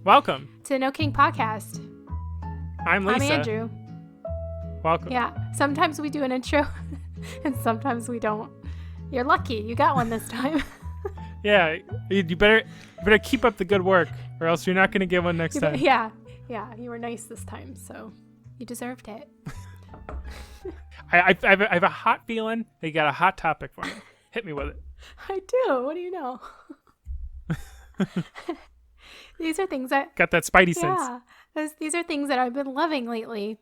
Welcome to No King Podcast. I'm Lisa. I'm Andrew. Welcome. Yeah, sometimes we do an intro and sometimes we don't. You're lucky. You got one this time. Yeah, you better keep up the good work or else you're not going to get one next time. Yeah, you were nice this time, so you deserved it. I have a hot feeling that you got a hot topic for me. Hit me with it. I do. What do you know? These are things that... Got that spidey sense. Yeah, these are things that I've been loving lately.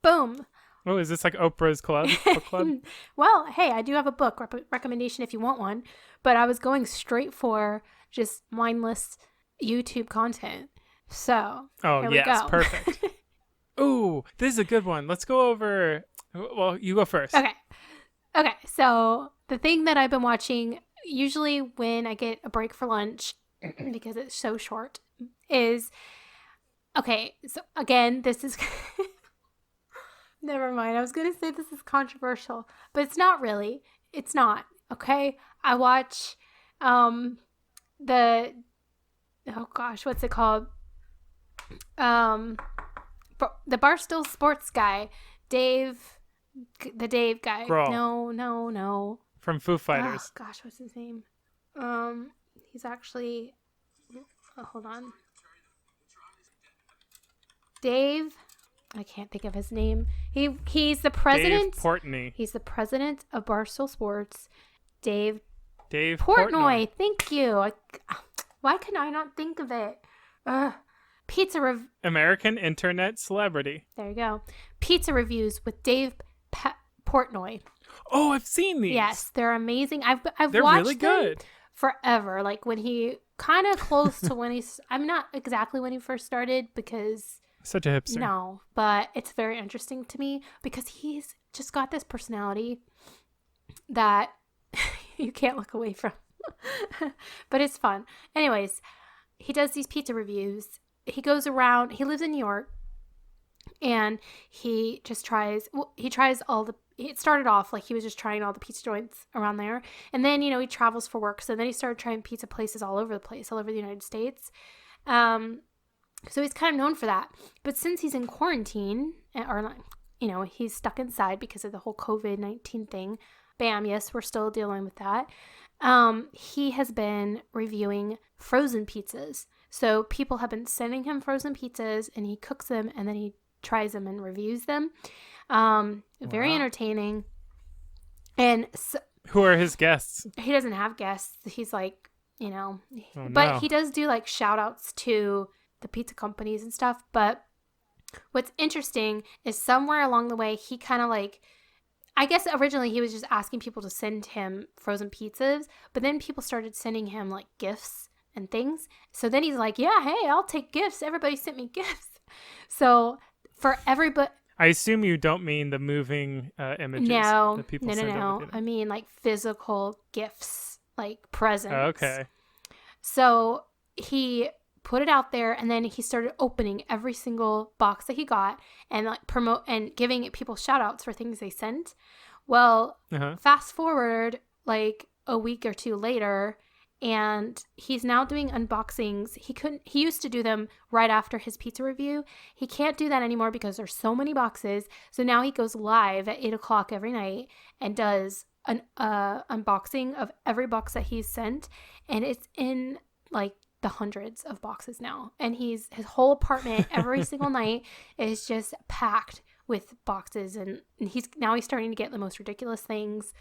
Boom. Oh, is this like Oprah's book club? Well, hey, I do have a book recommendation if you want one, but I was going straight for just mindless YouTube content. So, oh, here yes, we go. Perfect. Ooh, this is a good one. Let's go over... Well, you go first. Okay, so the thing that I've been watching, usually when I get a break for lunch, because it's so short, is... Okay, so again, this is... Never mind. I was going to say this is controversial, but it's not really. It's not. Okay. I watch oh gosh, what's it called? The Barstool Sports guy, Dave, the Dave guy. Grohl. No. From Foo Fighters. Oh, gosh, what's his name? He's actually, hold on. Dave, I can't think of his name. He's the president. Dave Portnoy. He's the president of Barstool Sports. Dave Portnoy. Thank you. Why can I not think of it? American internet celebrity. There you go. Pizza reviews with Dave Portnoy. Oh, I've seen these. Yes, they're amazing. I've they're watched really good. them forever. Like when he kind of close to when he's. I'm not exactly when he first started because. Such a hipster. No, but it's very interesting to me because he's just got this personality that you can't look away from. But it's fun. Anyways, he does these pizza reviews. He goes around, he lives in New York, and he tries all the, it started off like he was just trying all the pizza joints around there. And then, he travels for work. So then he started trying pizza places all over the place, all over the United States. So he's kind of known for that. But since he's in quarantine, or, he's stuck inside because of the whole COVID-19 thing. Bam, yes, we're still dealing with that. He has been reviewing frozen pizzas. So people have been sending him frozen pizzas and he cooks them and then he tries them and reviews them. Very entertaining. And so, who are his guests? He doesn't have guests. He's like, but no. He does do like shout outs to the pizza companies and stuff. But what's interesting is somewhere along the way, he kind of like, I guess originally he was just asking people to send him frozen pizzas, but then people started sending him like gifts and things. So then he's like, yeah, hey, I'll take gifts. Everybody sent me gifts. So for everybody. I assume you don't mean the moving images that people send over. I mean like physical gifts, like presents. Oh, okay. So he put it out there and then he started opening every single box that he got and like promote and giving people shout outs for things they sent. Well, fast forward like a week or two later and he's now doing unboxings. He used to do them right after his pizza review. He can't do that anymore because there's so many boxes. So now he goes live at 8:00 every night and does an unboxing of every box that he's sent. And it's in like the hundreds of boxes now, and his whole apartment every single night is just packed with boxes, and he's starting to get the most ridiculous things.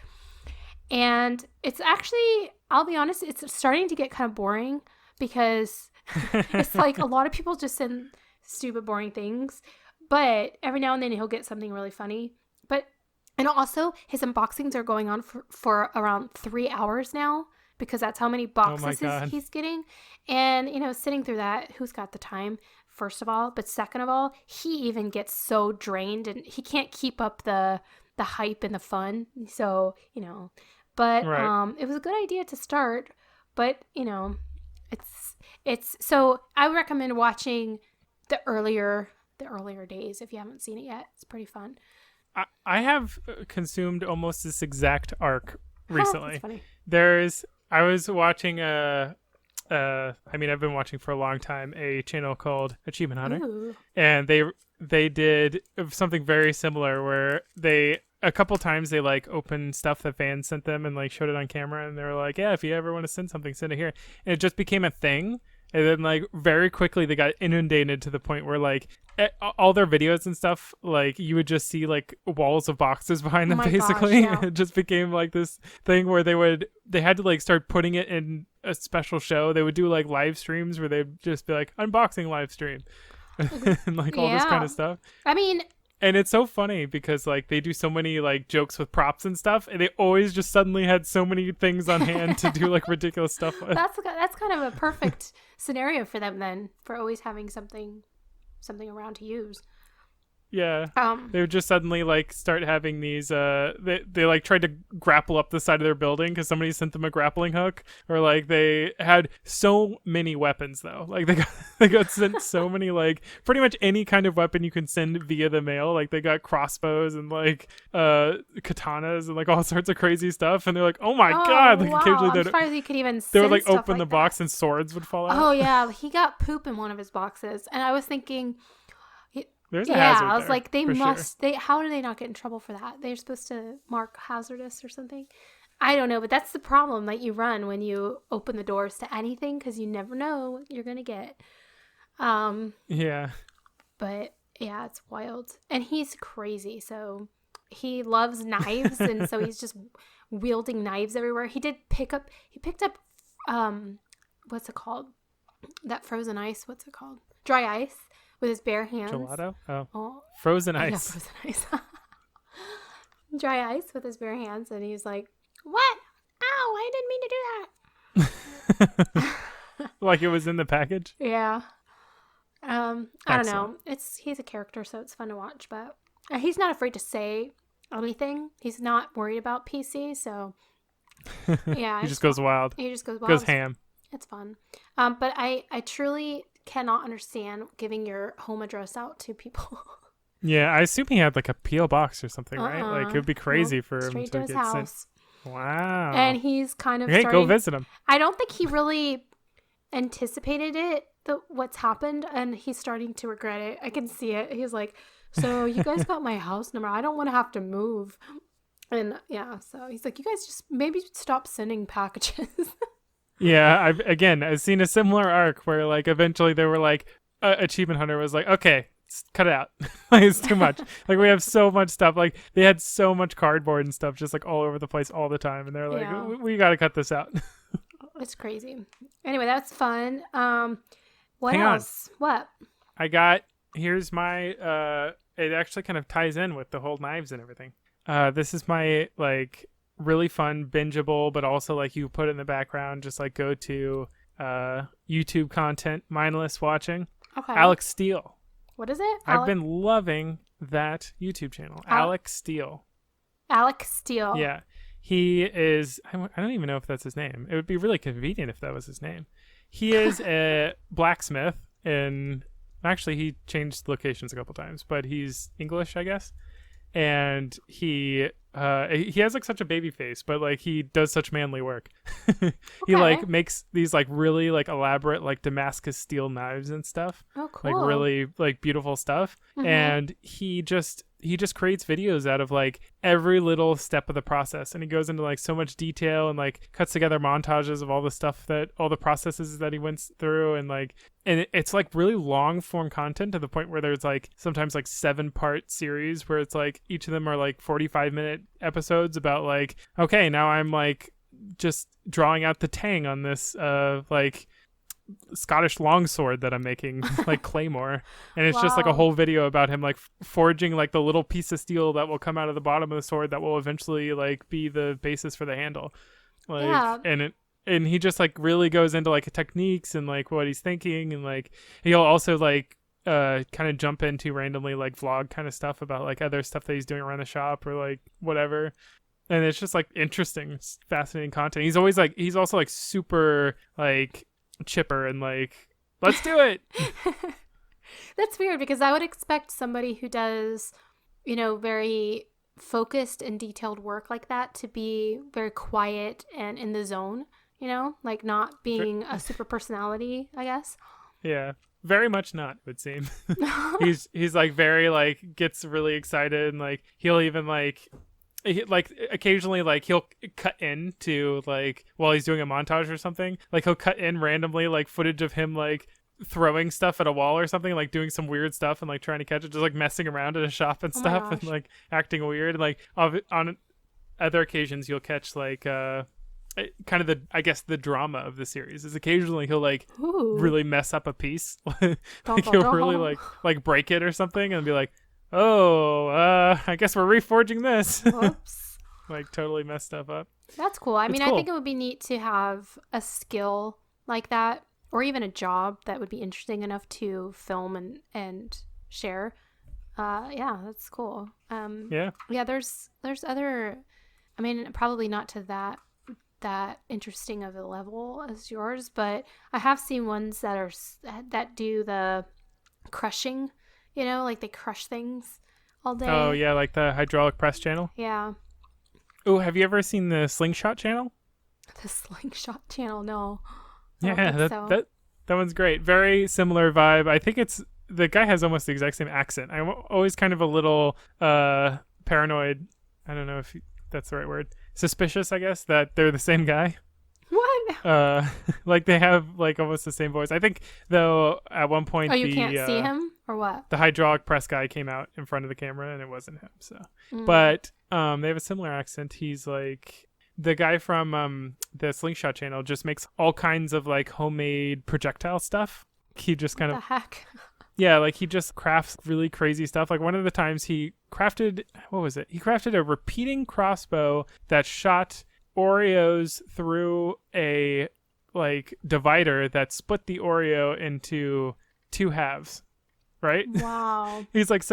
And it's actually, I'll be honest, it's starting to get kind of boring because it's like a lot of people just send stupid boring things, but every now and then he'll get something really funny. And also his unboxings are going on for around 3 hours now, because that's how many boxes he's getting. And, sitting through that, who's got the time, first of all? But second of all, he even gets so drained and he can't keep up the hype and the fun. So, but right. It was a good idea to start. But, it's so I would recommend watching the earlier days if you haven't seen it yet. It's pretty fun. I have consumed almost this exact arc recently. That's funny. I was watching a I mean, I've been watching for a long time a channel called Achievement Hunter, Ooh. and they did something very similar where they a couple times they like opened stuff that fans sent them and like showed it on camera, and they were like, yeah, if you ever want to send something, send it here, and it just became a thing. And then like very quickly they got inundated to the point where like all their videos and stuff, like you would just see like walls of boxes behind them, basically. Gosh, yeah. It just became like this thing where they had to like start putting it in a special show. They would do like live streams where they'd just be like unboxing live stream and like all this kind of stuff. I mean, and it's so funny because like they do so many like jokes with props and stuff, and they always just suddenly had so many things on hand to do like ridiculous stuff with. That's kind of a perfect scenario for them then, for always having something around to use. Yeah. They would just suddenly like start having these they like tried to grapple up the side of their building because somebody sent them a grappling hook, or like they had so many weapons though. Like they got sent so many, like pretty much any kind of weapon you can send via the mail. Like they got crossbows and like katanas and like all sorts of crazy stuff, and they're like, oh my god, like wow. occasionally I'm surprised you could even they would like stuff open like the box and swords would fall out. Oh yeah, he got poop in one of his boxes, and I was thinking, there's a hazard I was there, like, they must. sure. How do they not get in trouble for that? They're supposed to mark hazardous or something. I don't know, but that's the problem that you run when you open the doors to anything, because you never know what you're gonna get. Yeah. But yeah, it's wild, and he's crazy. So he loves knives, and so he's just wielding knives everywhere. He picked up, what's it called? That frozen ice. What's it called? Dry ice. With his bare hands. Gelato? Oh. Frozen ice. Yeah, frozen ice. Dry ice with his bare hands. And he's like, what? Ow, I didn't mean to do that. Like it was in the package? Yeah. I don't know. He's a character, so it's fun to watch. But he's not afraid to say anything. He's not worried about PC, so yeah. He just goes wild. He just goes wild. Goes ham. It's fun. But I truly cannot understand giving your home address out to people. Yeah, I assume he had like a P.O. box or something, right? Like it would be crazy for him straight to his get house. sent. Wow. And he's kind of go visit him. I don't think he really anticipated it, what's happened, and he's starting to regret it. I can see it. He's like, so you guys got my house number. I don't want to have to move. And yeah, so he's like, you guys just maybe stop sending packages. Yeah, I've seen a similar arc where like eventually they were like, Achievement Hunter was like, okay, cut it out. Like it's too much. Like we have so much stuff. Like they had so much cardboard and stuff just like all over the place all the time, and they're like, Yeah. we got to cut this out. It's crazy. Anyway, that's fun. What Hang on. else? What? Here's my it actually kind of ties in with the whole knives and everything. This is my like really fun bingeable, but also like you put it in the background, just like go to YouTube content, mindless watching. Okay. Alex Steele. What is it? I've been loving that YouTube channel. Alex Steele. Alex Steele. Yeah. He is, I don't even know if that's his name. It would be really convenient if that was his name. He is a blacksmith actually he changed locations a couple times, but he's English, I guess. And he has like such a baby face, but like he does such manly work. He like makes these like really like elaborate like Damascus steel knives and stuff. Oh, cool. Like really like beautiful stuff. Mm-hmm. And he just creates videos out of like every little step of the process, and he goes into like so much detail and like cuts together montages of all the stuff all the processes that he went through, and it's like really long form content to the point where there's like sometimes like 7-part series where it's like each of them are like 45-minute episodes about like, okay, now I'm like just drawing out the tang on this like Scottish longsword that I'm making, like Claymore, and it's just like a whole video about him like forging like the little piece of steel that will come out of the bottom of the sword that will eventually like be the basis for the handle. Like, yeah. And he just like really goes into like techniques and like what he's thinking, and like he'll also like kind of jump into randomly like vlog kind of stuff about like other stuff that he's doing around the shop or like whatever. And it's just like interesting, fascinating content. He's also like super like chipper and like, let's do it. That's weird, because I would expect somebody who does, very focused and detailed work like that to be very quiet and in the zone, you know, like not being a super personality, I guess. Yeah. Very much not, it would seem. he's like very like gets really excited, and like he'll even like occasionally like he'll cut in to like while he's doing a montage or something, like he'll cut in randomly like footage of him like throwing stuff at a wall or something, like doing some weird stuff and like trying to catch it, just like messing around at a shop and stuff and like acting weird. And like on other occasions you'll catch like kind of the, I guess, the drama of the series is occasionally he'll like really mess up a piece. Like he'll really like break it or something and be like, oh, I guess we're reforging this. Whoops. Like totally messed stuff up. That's cool. I mean, cool. I think it would be neat to have a skill like that, or even a job that would be interesting enough to film and share. Yeah, that's cool. Yeah, there's other, I mean, probably not to that interesting of a level as yours, but I have seen ones that do the crushing, you know, like they crush things all day. Oh yeah, like the hydraulic press channel. Yeah. Oh, have you ever seen the slingshot channel? The slingshot channel, no. Yeah, that one's great. Very similar vibe. I think the guy has almost the exact same accent. I'm always kind of a little paranoid. I don't know if that's the right word. Suspicious, I guess, that they're the same guy. What? Like they have like almost the same voice. I think though at one point you can't see him or what? The hydraulic press guy came out in front of the camera and it wasn't him. So, but they have a similar accent. He's like the guy from the Slingshot channel just makes all kinds of like homemade projectile stuff. He just kind of the heck. Yeah, like he just crafts really crazy stuff. Like one of the times he crafted, what was it? He crafted a repeating crossbow that shot Oreos through a like divider that split the Oreo into two halves. Right? Wow. He's like,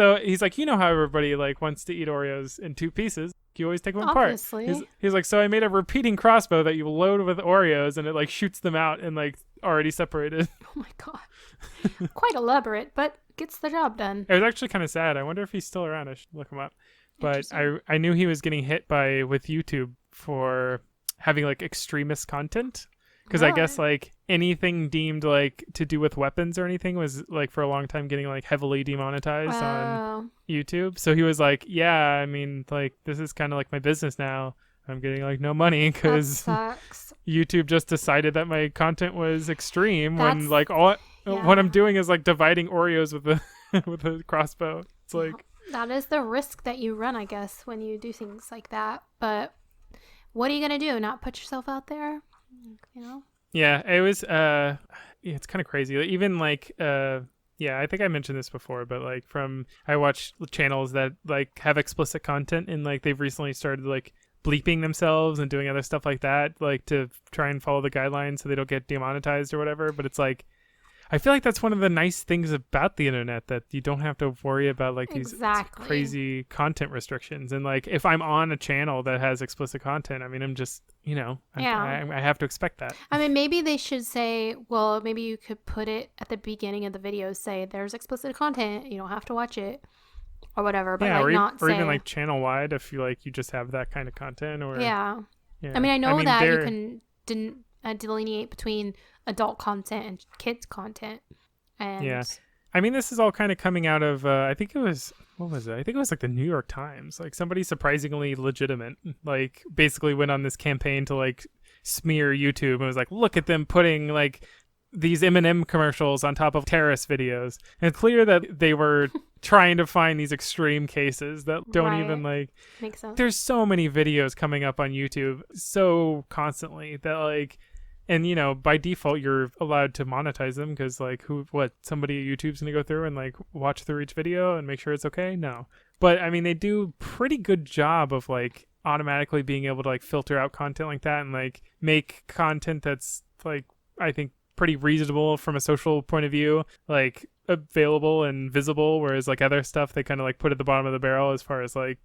you know how everybody like wants to eat Oreos in two pieces. You always take them Obviously. apart. He's like, so I made a repeating crossbow that you load with Oreos and it like shoots them out and like already separated. Oh my God. Quite elaborate, but gets the job done. It was actually kind of sad. I wonder if he's still around. I should look him up. But I knew he was getting hit with YouTube for having like extremist content. Because I guess like anything deemed like to do with weapons or anything was like for a long time getting like heavily demonetized on YouTube. So he was like, yeah, I mean, like this is kind of like my business now. I'm getting like no money because YouTube just decided that my content was extreme when like what I'm doing is like dividing Oreos with a crossbow. It's like that is the risk that you run, I guess, when you do things like that. But what are you gonna do? Not put yourself out there? You know? Yeah, it was it's kind of crazy. Even like I think I mentioned this before, but like I watch channels that like have explicit content and like they've recently started like bleeping themselves and doing other stuff like that, like to try and follow the guidelines so they don't get demonetized or whatever. But it's like I feel like that's one of the nice things about the internet, that you don't have to worry about like these crazy content restrictions. And like if I'm on a channel that has explicit content, I mean, I'm just, you know, I have to expect that. I mean, maybe they should say, well, maybe you could put it at the beginning of the video, say there's explicit content, you don't have to watch it or whatever. But like or even like channel wide if you like you just have that kind of content or yeah. I mean, I know that you can delineate between adult content and kids content. And yeah, I mean, this is all kind of coming out of I think it was I think it was like the New York Times. Like somebody surprisingly legitimate like basically went on this campaign to like smear YouTube and was like, look at them putting like these M&M commercials on top of terrorist videos. And it's clear that they were trying to find these extreme cases that don't even like make sense. There's so many videos coming up on YouTube so constantly that like, and you know, by default you're allowed to monetize them because like somebody at YouTube's gonna go through and like watch through each video and make sure it's okay? No. But I mean, they do pretty good job of like automatically being able to like filter out content like that and like make content that's like, I think, pretty reasonable from a social point of view, like available and visible, whereas like other stuff they kind of like put at the bottom of the barrel as far as like,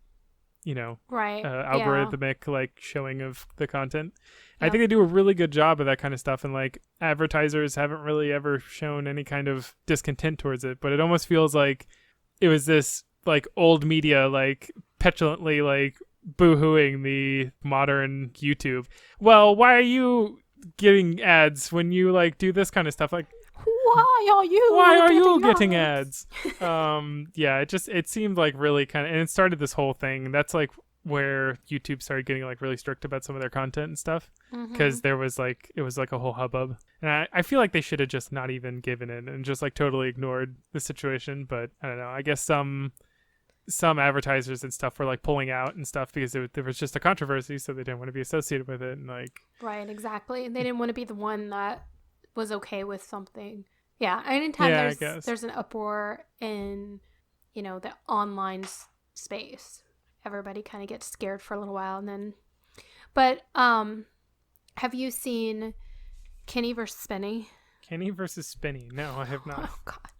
you know, algorithmic like showing of the content. I think they do a really good job of that kind of stuff, and like advertisers haven't really ever shown any kind of discontent towards it, but it almost feels like it was this like old media like petulantly like boo-hooing the modern YouTube. Well, why are you getting ads when you like do this kind of stuff? Like, why are you getting ads? Yeah, it seemed like really kind of, and it started this whole thing. That's like where YouTube started getting like really strict about some of their content and stuff, because there was like, it was like a whole hubbub, and I feel like they should have just not even given in and just like totally ignored the situation. But I don't know, I guess some advertisers and stuff were like pulling out and stuff because there was just a controversy, so they didn't want to be associated with it, and like, right, exactly, they didn't want to be the one that was okay with something. Yeah, anytime there's an uproar in, you know, the online space, everybody kind of gets scared for a little while, and then, but have you seen Kenny versus Spenny? Kenny versus Spenny? No, I have not. Oh God,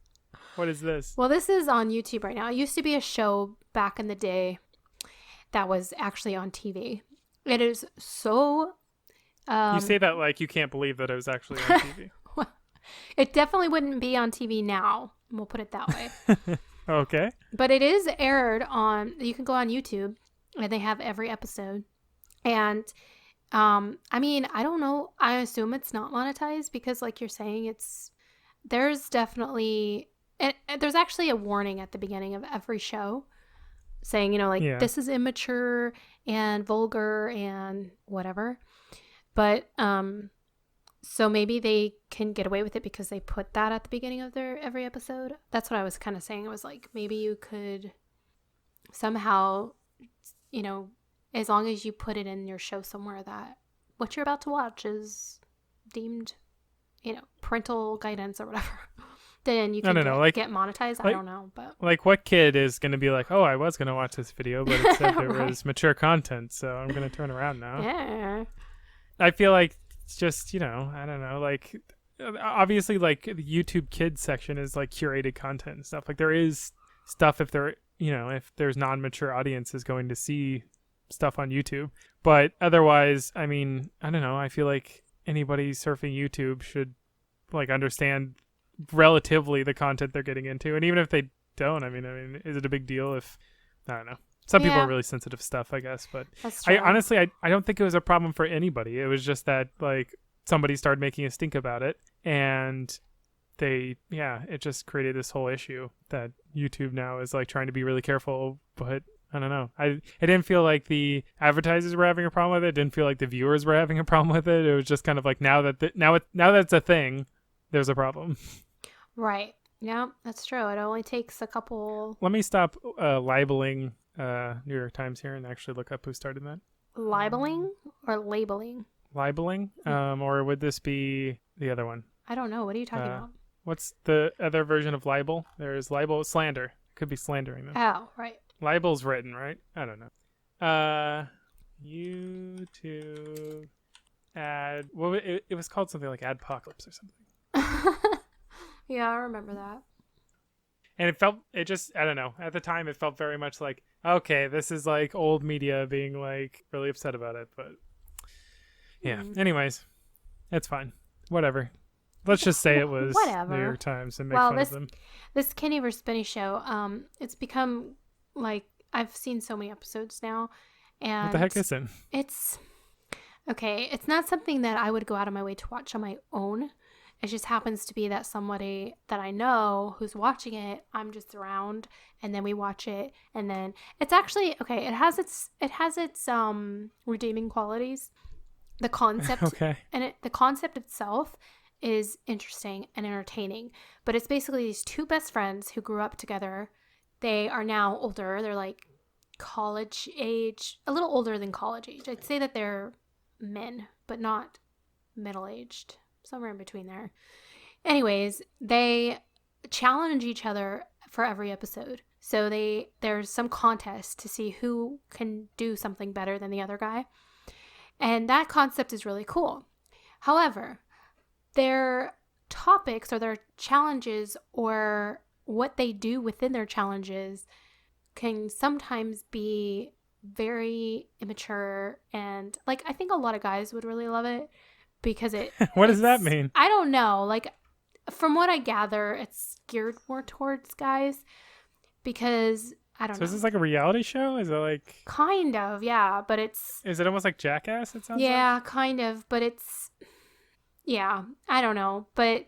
what is this? Well, this is on YouTube right now. It used to be a show back in the day that was actually on TV. It is so. You say that like you can't believe that it was actually on TV. It definitely wouldn't be on TV now. We'll put it that way. Okay. But it is aired on, you can go on YouTube and they have every episode. And I mean, I don't know. I assume it's not monetized because like you're saying, there's definitely, there's actually a warning at the beginning of every show saying, you know, like this is immature and vulgar and whatever. But so maybe they can get away with it because they put that at the beginning of their every episode. That's what I was kind of saying. It was like, maybe you could somehow, you know, as long as you put it in your show somewhere that what you're about to watch is deemed, you know, parental guidance or whatever, then you can get monetized. Like, I don't know. But like, what kid is going to be like, oh, I was going to watch this video, but it said there was mature content, so I'm going to turn around now. Yeah. I feel like it's just, you know, I don't know, like, obviously, like, the YouTube kids section is, like, curated content and stuff. Like, there is stuff if there's non-mature audiences going to see stuff on YouTube. But otherwise, I mean, I don't know, I feel like anybody surfing YouTube should, like, understand relatively the content they're getting into. And even if they don't, I mean, is it a big deal if, I don't know. Some people are really sensitive stuff, I guess, but I honestly don't think it was a problem for anybody. It was just that like somebody started making a stink about it, and it just created this whole issue that YouTube now is like trying to be really careful. But I don't know. It didn't feel like the advertisers were having a problem with it. It didn't feel like the viewers were having a problem with it. It was just kind of like now that it's a thing, there's a problem. Right. Yeah, that's true. It only takes a couple. Let me stop libeling New York Times here and actually look up who started that. Libeling or labeling? Libeling? Or would this be the other one? I don't know. What are you talking about? What's the other version of libel? There's libel, slander. It could be slandering them. Oh, right. Libel's written, right? I don't know. YouTube ad. Well, it was called something like Adpocalypse or something. Yeah, I remember that. And I don't know. At the time, it felt very much like, okay, this is like old media being like really upset about it. But yeah, anyways, it's fine. Whatever. Let's just say it was New York Times and make fun of them. This Kenny vs. Spenny show, it's become like, I've seen so many episodes now. And what the heck is it? It's okay. It's not something that I would go out of my way to watch on my own. It just happens to be that somebody that I know who's watching it, I'm just around, and then we watch it, and then it's actually okay. It has its redeeming qualities. The concept, and the concept itself is interesting and entertaining. But it's basically these two best friends who grew up together. They are now older. They're like college age, a little older than college age. I'd say that they're men, but not middle aged. Somewhere in between there. Anyways, they challenge each other for every episode. So there's some contest to see who can do something better than the other guy. And that concept is really cool. However, their topics or their challenges or what they do within their challenges can sometimes be very immature, and like I think a lot of guys would really love it. Because what does that mean? I don't know. Like, from what I gather, it's geared more towards guys because I don't know. So is this like a reality show? Is it like kind of, yeah, but it's. Is it almost like Jackass? It sounds. Yeah, like? Kind of, but it's. Yeah, I don't know, but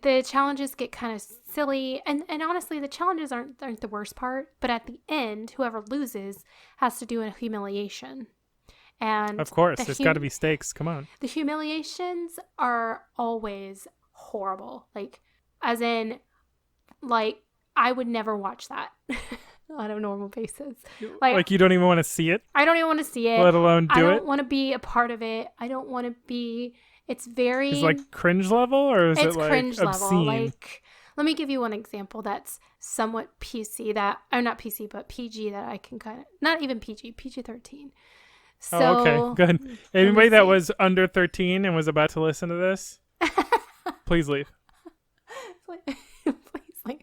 the challenges get kind of silly, and honestly, the challenges aren't the worst part, but at the end, whoever loses has to do a humiliation. And of course, there's got to be stakes. Come on. The humiliations are always horrible. Like, as in, like, I would never watch that on a normal basis. Like you don't even want to see it? I don't even want to see it. Let alone do it? I don't want to be a part of it. I don't want to be... It's very... It's like cringe level, or is it like cringe obscene? Level. Like, let me give you one example that's somewhat PC that... Or not PC, but PG that I can kind of... Not even PG, PG-13. So, oh, okay, good. Anybody that was under 13 and was about to listen to this, please leave. Please leave.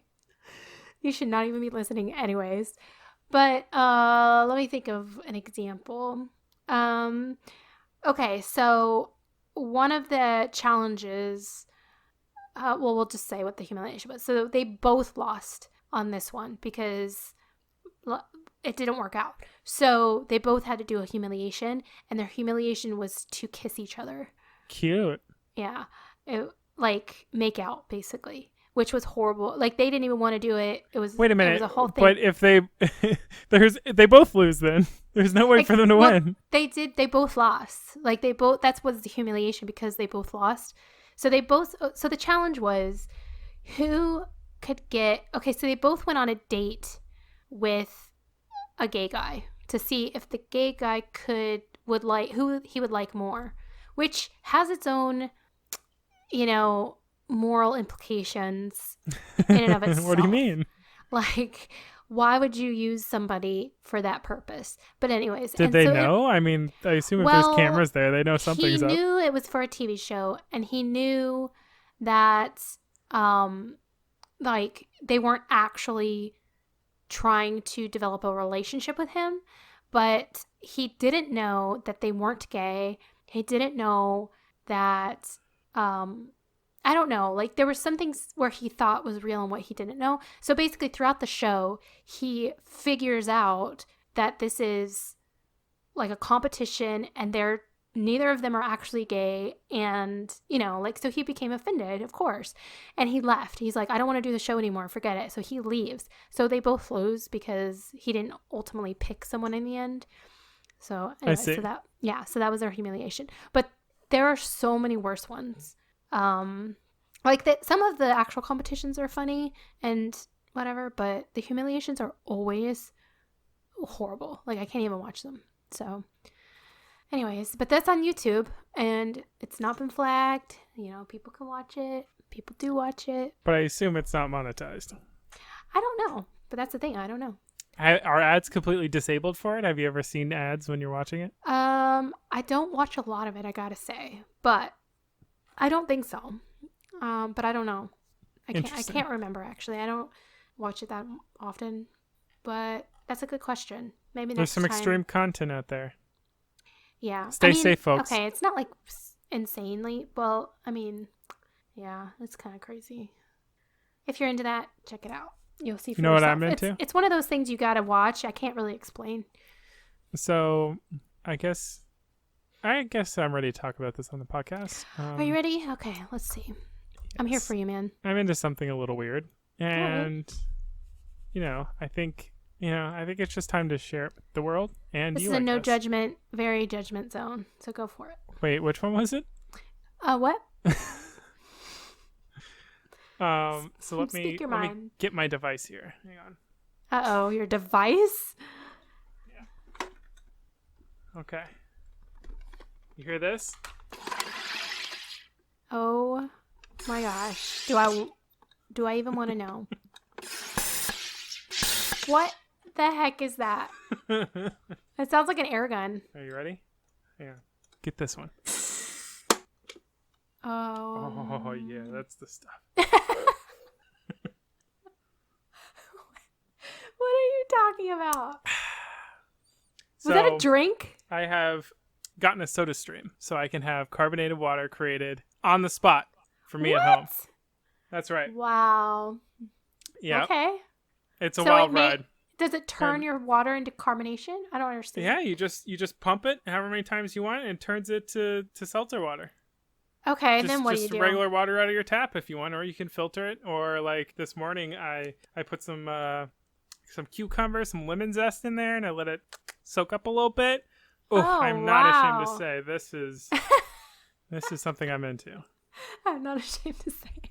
You should not even be listening anyways. But let me think of an example. Okay, so one of the challenges, we'll just say what the humiliation was. So they both lost on this one because it didn't work out. So they both had to do a humiliation, and their humiliation was to kiss each other. Cute. Yeah. Like make out, basically, which was horrible. Like they didn't even want to do it. It was... Wait a minute. It was a whole thing. But if they both lose, then there's no way for them to win. They both lost. Like that's was the humiliation because they both lost. So the challenge was who could get... Okay, so they both went on a date with a gay guy to see if the gay guy would like who he would like more, which has its own, moral implications in and of itself. What do you mean? Like, why would you use somebody for that purpose? But anyways, did they know? I mean, I assume if there's cameras there, they know something's up. He knew it was for a TV show, and he knew that like they weren't actually trying to develop a relationship with him, but he didn't know that they weren't gay. He didn't know that I don't know, like there were some things where he thought was real and what he didn't know. So basically throughout the show, he figures out that this is like a competition and neither of them are actually gay, and so he became offended, of course, and he left. He's like, I don't want to do the show anymore, forget it. So he leaves. So they both lose because he didn't ultimately pick someone in the end. So anyway, I see. So that was their humiliation. But there are so many worse ones. Like that, some of the actual competitions are funny and whatever, but the humiliations are always horrible. Like I can't even watch them. So anyways, but that's on YouTube, and it's not been flagged. People can watch it. People do watch it. But I assume it's not monetized. I don't know. But that's the thing. I don't know. Are ads completely disabled for it? Have you ever seen ads when you're watching it? I don't watch a lot of it, I gotta say. But I don't think so. But I don't know. I can't remember, actually. I don't watch it that often. But that's a good question. Maybe next time. There's some extreme content out there. Yeah. Stay safe, folks. Okay, it's not like insanely. Well, yeah, it's kind of crazy. If you're into that, check it out. You'll see for yourself. What I'm into? It's one of those things you gotta watch. I can't really explain. So, I guess I'm ready to talk about this on the podcast. Are you ready? Okay, let's see. Yes. I'm here for you, man. I'm into something a little weird, and I think it's just time to share it with the world and this you. This is a no judgment, very judgment zone. So go for it. Wait, which one was it? What? So let me get my device here. Hang on. Uh-oh, your device? Yeah. Okay. You hear this? Oh my gosh. Do I even want to know? What the heck is that? It sounds like an air gun. Are you ready? Yeah. Get this one. Oh yeah, that's the stuff. What are you talking about? Was that a drink? I have gotten a soda stream, so I can have carbonated water created on the spot for me at home. That's right. Wow. Yeah. Okay. It's a wild ride. Does it turn your water into carbonation? I don't understand. Yeah, you just pump it however many times you want, and it turns it to seltzer water. Okay, then what do you do? Just regular water out of your tap if you want, or you can filter it. Or like this morning, I put some cucumber, some lemon zest in there, and I let it soak up a little bit. Oh, I'm not ashamed to say this is something I'm into. I'm not ashamed to say.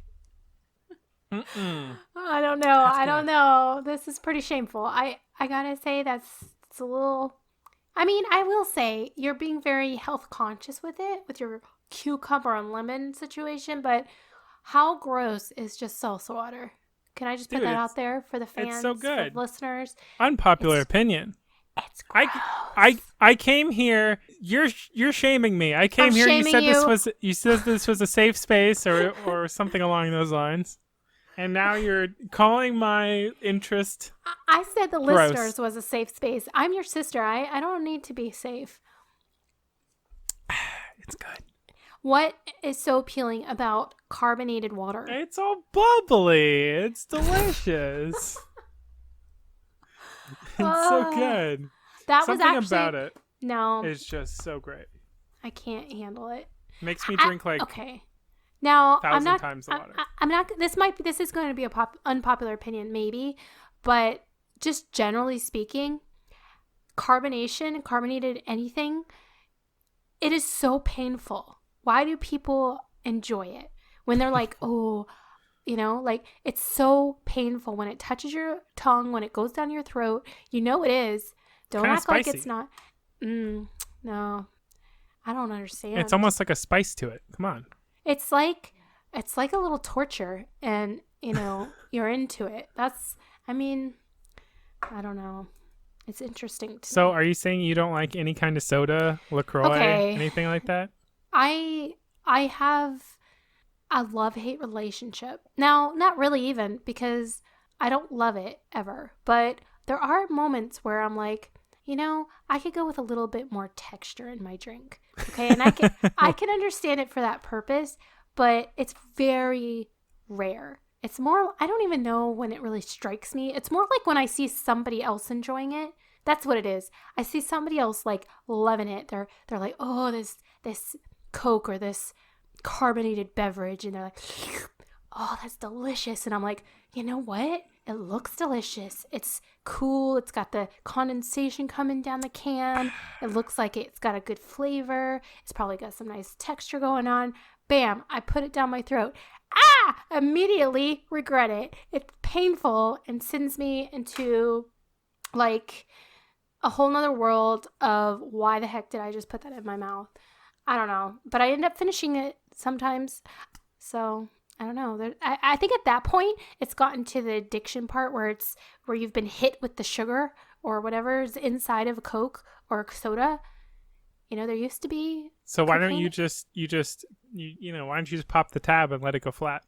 Mm-mm. I don't know. I don't know. This is pretty shameful. I gotta say it's a little. I mean, I will say you're being very health conscious with it, with your cucumber and lemon situation. But how gross is just salsa water? Can I just put that out there for the fans, it's so good. for the listeners? Unpopular opinion. It's gross. I came here. You're shaming me. I came here. You said this was a safe space or something along those lines. And now you're calling my interest. I said the gross. listeners was a safe space. I'm your sister. I don't need to be safe. It's good. What is so appealing about carbonated water? It's all bubbly. It's delicious. It's so good. Something about it. No. It's just so great. I can't handle it. Makes me drink okay. Now, 1,000 times the water. I'm not. This is going to be a unpopular opinion, maybe, but just generally speaking, carbonated anything, it is so painful. Why do people enjoy it when they're like, oh, like it's so painful when it touches your tongue, when it goes down your throat? It is. Don't act like it's not. No, I don't understand. It's almost like a spice to it. Come on. It's like a little torture, and you're into it. I don't know. It's interesting. So, are you saying you don't like any kind of soda, LaCroix, anything like that? I have a love-hate relationship. Now, not really even, because I don't love it ever, but there are moments where I'm like, I could go with a little bit more texture in my drink. Okay. And I can understand it for that purpose, but it's very rare. It's more, I don't even know when it really strikes me. It's more like when I see somebody else enjoying it. That's what it is. I see somebody else like loving it. They're like, oh, this Coke or this carbonated beverage. And they're like, oh, that's delicious. And I'm like, you know what? It looks delicious. It's cool. It's got the condensation coming down the can. It looks like it's got a good flavor. It's probably got some nice texture going on. Bam, I put it down my throat. Immediately regret it. It's painful and sends me into like a whole nother world of why the heck did I just put that in my mouth? I don't know. But I end up finishing it sometimes. So I don't know. I think at that point, it's gotten to the addiction part where you've been hit with the sugar or whatever is inside of a Coke or a soda. There used to be. So why don't you just why don't you just pop the tab and let it go flat,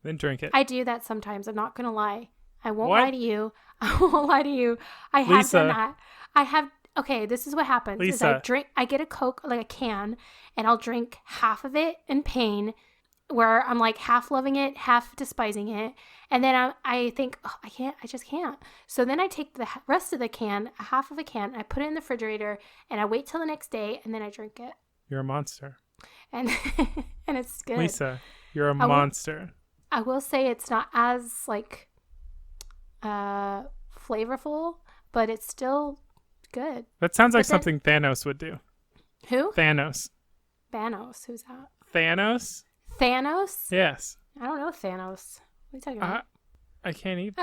then drink it? I do that sometimes. I'm not gonna lie. I won't lie to you. I won't lie to you. I have done that. I have. Okay, this is what happens. Lisa. I get a Coke, like a can, and I'll drink half of it in pain, where I'm like half loving it, half despising it. And then I think, oh, I just can't. So then I take the rest of the can, half of a can, I put it in the refrigerator, and I wait till the next day, and then I drink it. You're a monster. And and it's good. Lisa, you're a monster. I will say it's not as like flavorful, but it's still good. That sounds like something Thanos would do. Who? Thanos. Who's that? Thanos? Yes. I don't know Thanos. What are you talking about? I can't even.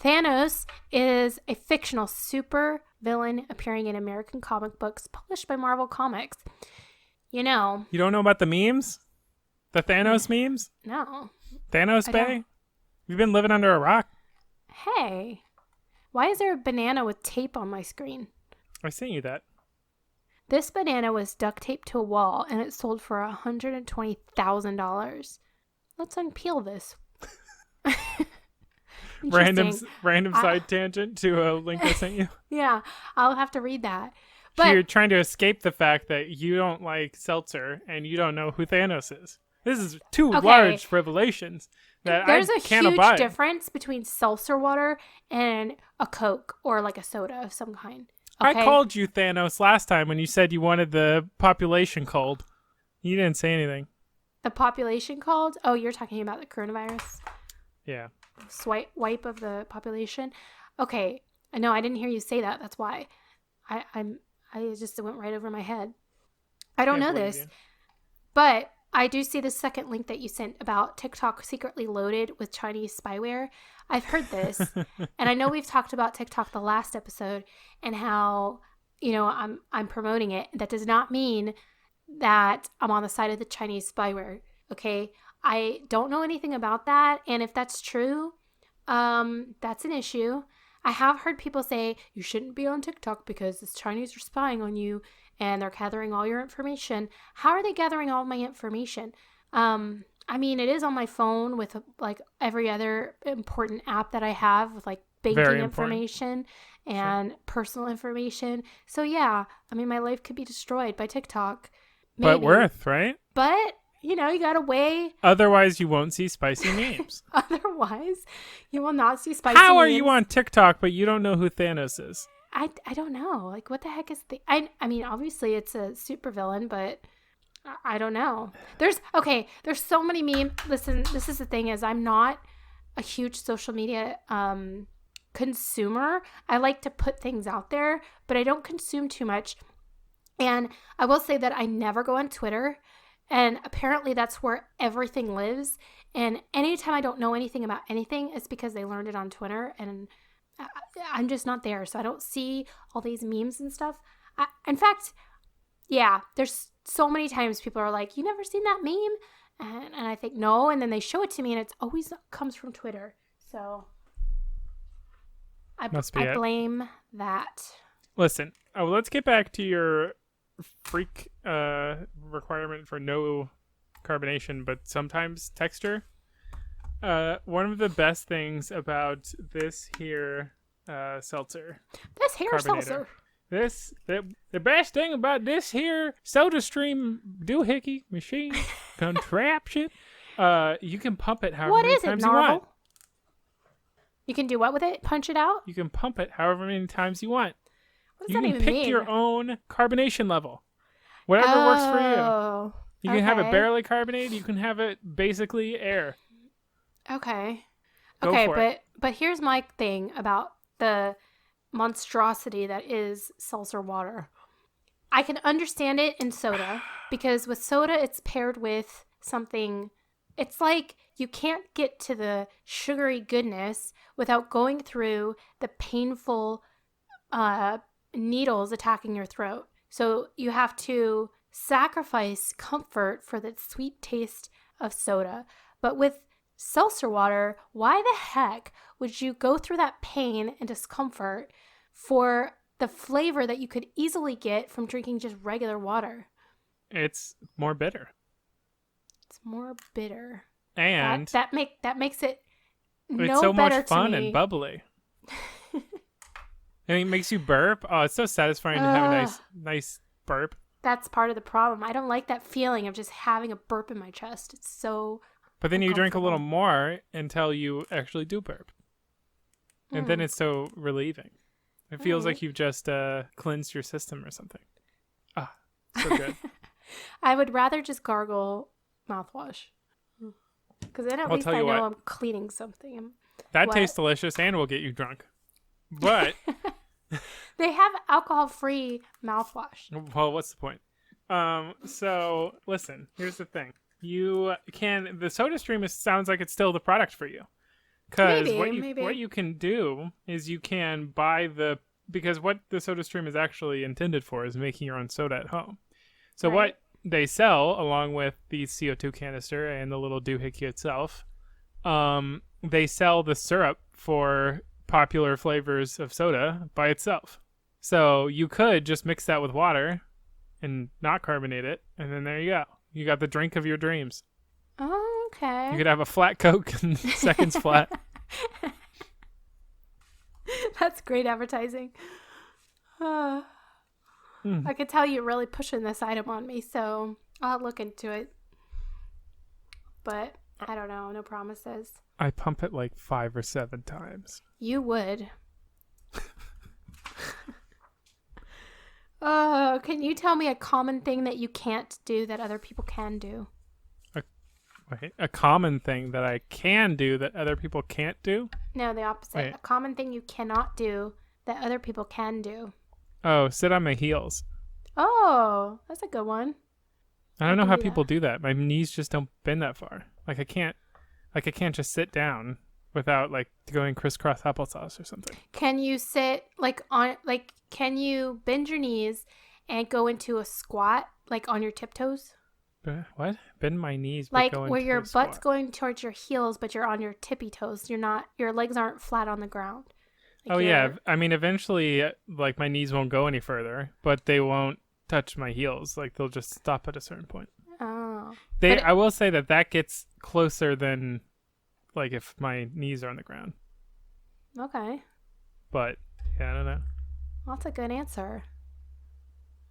Thanos is a fictional super villain appearing in American comic books published by Marvel Comics. You don't know about the memes? The Thanos memes? No. Thanos Bay? You've been living under a rock? Hey. Why is there a banana with tape on my screen? I sent you that. This banana was duct taped to a wall, and it sold for $120,000. Let's unpeel this. Random side tangent to a link I sent you. Yeah, I'll have to read that. But you're trying to escape the fact that you don't like seltzer and you don't know who Thanos is. This is two large revelations that there's I can't abide. There's a huge difference between seltzer water and a Coke or like a soda of some kind. Okay? I called you Thanos last time when you said you wanted the population cold. You didn't say anything. The population called? Oh, you're talking about the coronavirus? Yeah. Wipe of the population? Okay. No, I didn't hear you say that. That's why. I just went right over my head. I don't know this. But I do see the second link that you sent about TikTok secretly loaded with Chinese spyware. I've heard this. And I know we've talked about TikTok the last episode and how, I'm promoting it. That does not mean that I'm on the side of the Chinese spyware. Okay. I don't know anything about that. And if that's true, that's an issue. I have heard people say you shouldn't be on TikTok because the Chinese are spying on you and they're gathering all your information. How are they gathering all my information? I mean, it is on my phone with like every other important app that I have with like banking information and personal information. So yeah, I mean, my life could be destroyed by TikTok. Maybe. But worth, right? But, you gotta weigh. Otherwise, you won't see spicy memes. Otherwise, you will not see spicy memes. How are you on TikTok, but you don't know who Thanos is? I don't know. Like, what the heck is the... I mean, obviously, it's a supervillain, but I don't know. There's so many memes. Listen, this is the thing is I'm not a huge social media consumer. I like to put things out there, but I don't consume too much. And I will say that I never go on Twitter. And apparently that's where everything lives. And anytime I don't know anything about anything, it's because they learned it on Twitter. And I'm just not there. So I don't see all these memes and stuff. In fact, yeah, there's so many times people are like, you never seen that meme? And I think, no. And then they show it to me and it always comes from Twitter. So I blame that. Listen, let's get back to your freak requirement for no carbonation, but sometimes texture. One of the best things about this here seltzer. This here seltzer. The best thing about this here SodaStream doohickey machine contraption. You can pump it however many times you want. You can do what with it? Punch it out? You can pump it however many times you want. What does that even mean? You can pick your own carbonation level. Whatever works for you. You can have it barely carbonated. You can have it basically air. Okay. Go for it. But here's my thing about the monstrosity that is seltzer water. I can understand it in soda because with soda it's paired with something. It's like you can't get to the sugary goodness without going through the painful needles attacking your throat. So you have to sacrifice comfort for the sweet taste of soda. But with seltzer water, why the heck would you go through that pain and discomfort for the flavor that you could easily get from drinking just regular water? It's more bitter. It's more bitter. And that makes it no it's so better much fun to me. And bubbly. And it makes you burp. Oh, it's so satisfying to have a nice burp. That's part of the problem. I don't like that feeling of just having a burp in my chest. It's so But then you drink a little more until you actually do burp. And then it's so relieving. It feels like you've just cleansed your system or something. Ah, so good. I would rather just gargle mouthwash. Because then at least I know I'm cleaning something. That tastes delicious and will get you drunk. But they have alcohol-free mouthwash. Well, what's the point? So listen, here's the thing. The SodaStream sounds like it's still the product for you. Because what you can do is you can buy because what the SodaStream is actually intended for is making your own soda at home. So what they sell along with the CO2 canister and the little doohickey itself, they sell the syrup for popular flavors of soda by itself. So you could just mix that with water and not carbonate it, and then there you go. You got the drink of your dreams. Oh, okay. You could have a flat Coke in seconds flat. That's great advertising. I could tell you're really pushing this item on me, so I'll look into it. But I don't know. No promises. I pump it like 5 or 7 times. You would. Can you tell me a common thing that you can't do that other people can do? A common thing that I can do that other people can't do? No, the opposite. Wait. A common thing you cannot do that other people can do. Oh, sit on my heels. Oh, that's a good one. I don't know how people do that. My knees just don't bend that far. I can't just sit down without going crisscross applesauce or something. Can you sit can you bend your knees and go into a squat on your tiptoes? What? Bend my knees, but where your butt's going towards your heels, but you're on your tippy toes. Your legs aren't flat on the ground. Yeah. I mean, eventually, my knees won't go any further, but they won't touch my heels. They'll just stop at a certain point. Oh. I will say that gets closer than if my knees are on the ground. Okay. But yeah, I don't know. Well, that's a good answer.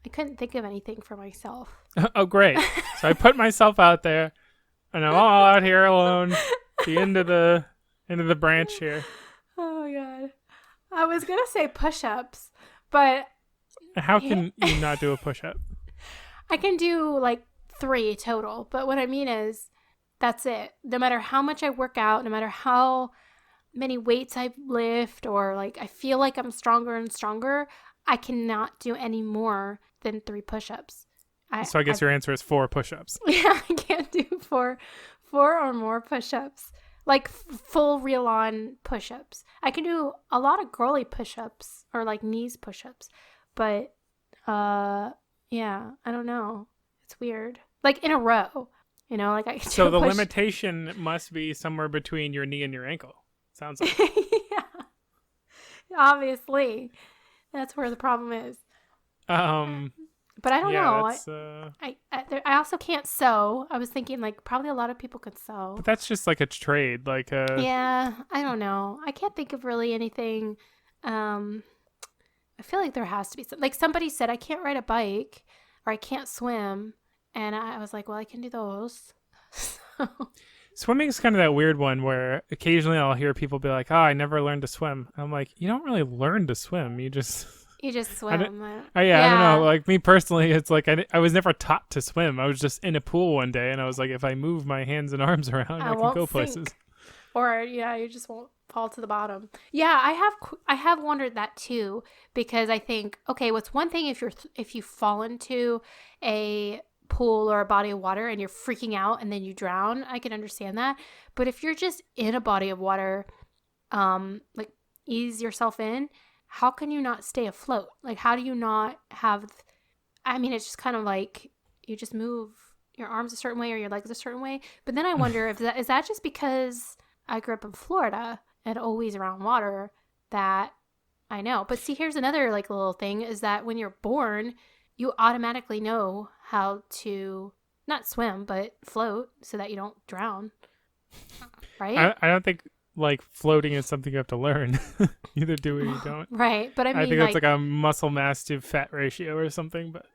I couldn't think of anything for myself. Oh, great. So I put myself out there, and I'm all out here alone, the end of the branch here. Oh, my God. I was going to say push-ups, but... How can you not do a push-up? I can do 3 total, but what I mean is that's it. No matter how much I work out, no matter how many weights I lift, or I feel like I'm stronger and stronger, I cannot do any more than 3 push-ups. So I guess your answer is 4 push-ups. Yeah, I can't do four or more push-ups. Full reel-on push-ups. I can do a lot of girly push-ups or knees push-ups, but yeah, I don't know. It's weird. In a row, I can So the limitation must be somewhere between your knee and your ankle. Sounds like. Yeah. Obviously. That's where the problem is. But I don't know. I also can't sew. I was thinking probably a lot of people could sew. But that's just a trade, Yeah, I don't know. I can't think of really anything. I feel like there has to be some. Somebody said I can't ride a bike or I can't swim, and I was like, well, I can do those. Swimming is kind of that weird one where occasionally I'll hear people be like, "Oh, I never learned to swim." I'm like, you don't really learn to swim. You just swim. I don't know. Me personally, it's I was never taught to swim. I was just in a pool one day, and I was like, if I move my hands and arms around, I can go places. Or you just won't fall to the bottom. Yeah, I have wondered that too, because I think, okay, what's one thing if you fall into a pool or a body of water and you're freaking out and then you drown, I can understand that. But if you're just in a body of water, ease yourself in, how can you not stay afloat? How do you not have, it's just kind of you just move your arms a certain way or your legs a certain way. But then I wonder if is that just because I grew up in Florida and always around water that I know. But see, here's another little thing is that when you're born, you automatically know how to not swim, but float so that you don't drown. Right? I don't think floating is something you have to learn. Either do or you don't. Right. But I think that's a muscle mass to fat ratio or something, but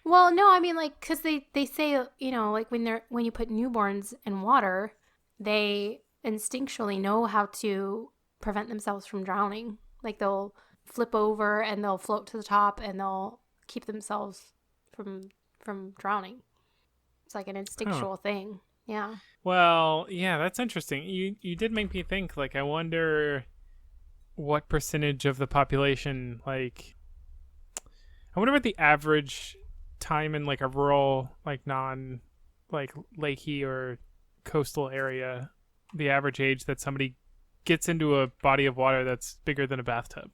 well, no, because they say, when you put newborns in water, they instinctually know how to prevent themselves from drowning. They'll flip over and they'll float to the top and they'll keep themselves from drowning. It's an instinctual thing. Yeah. Well, yeah, that's interesting. You did make me think, I wonder what percentage of the population, I wonder what the average time in a rural, non lakey or coastal area, the average age that somebody gets into a body of water that's bigger than a bathtub.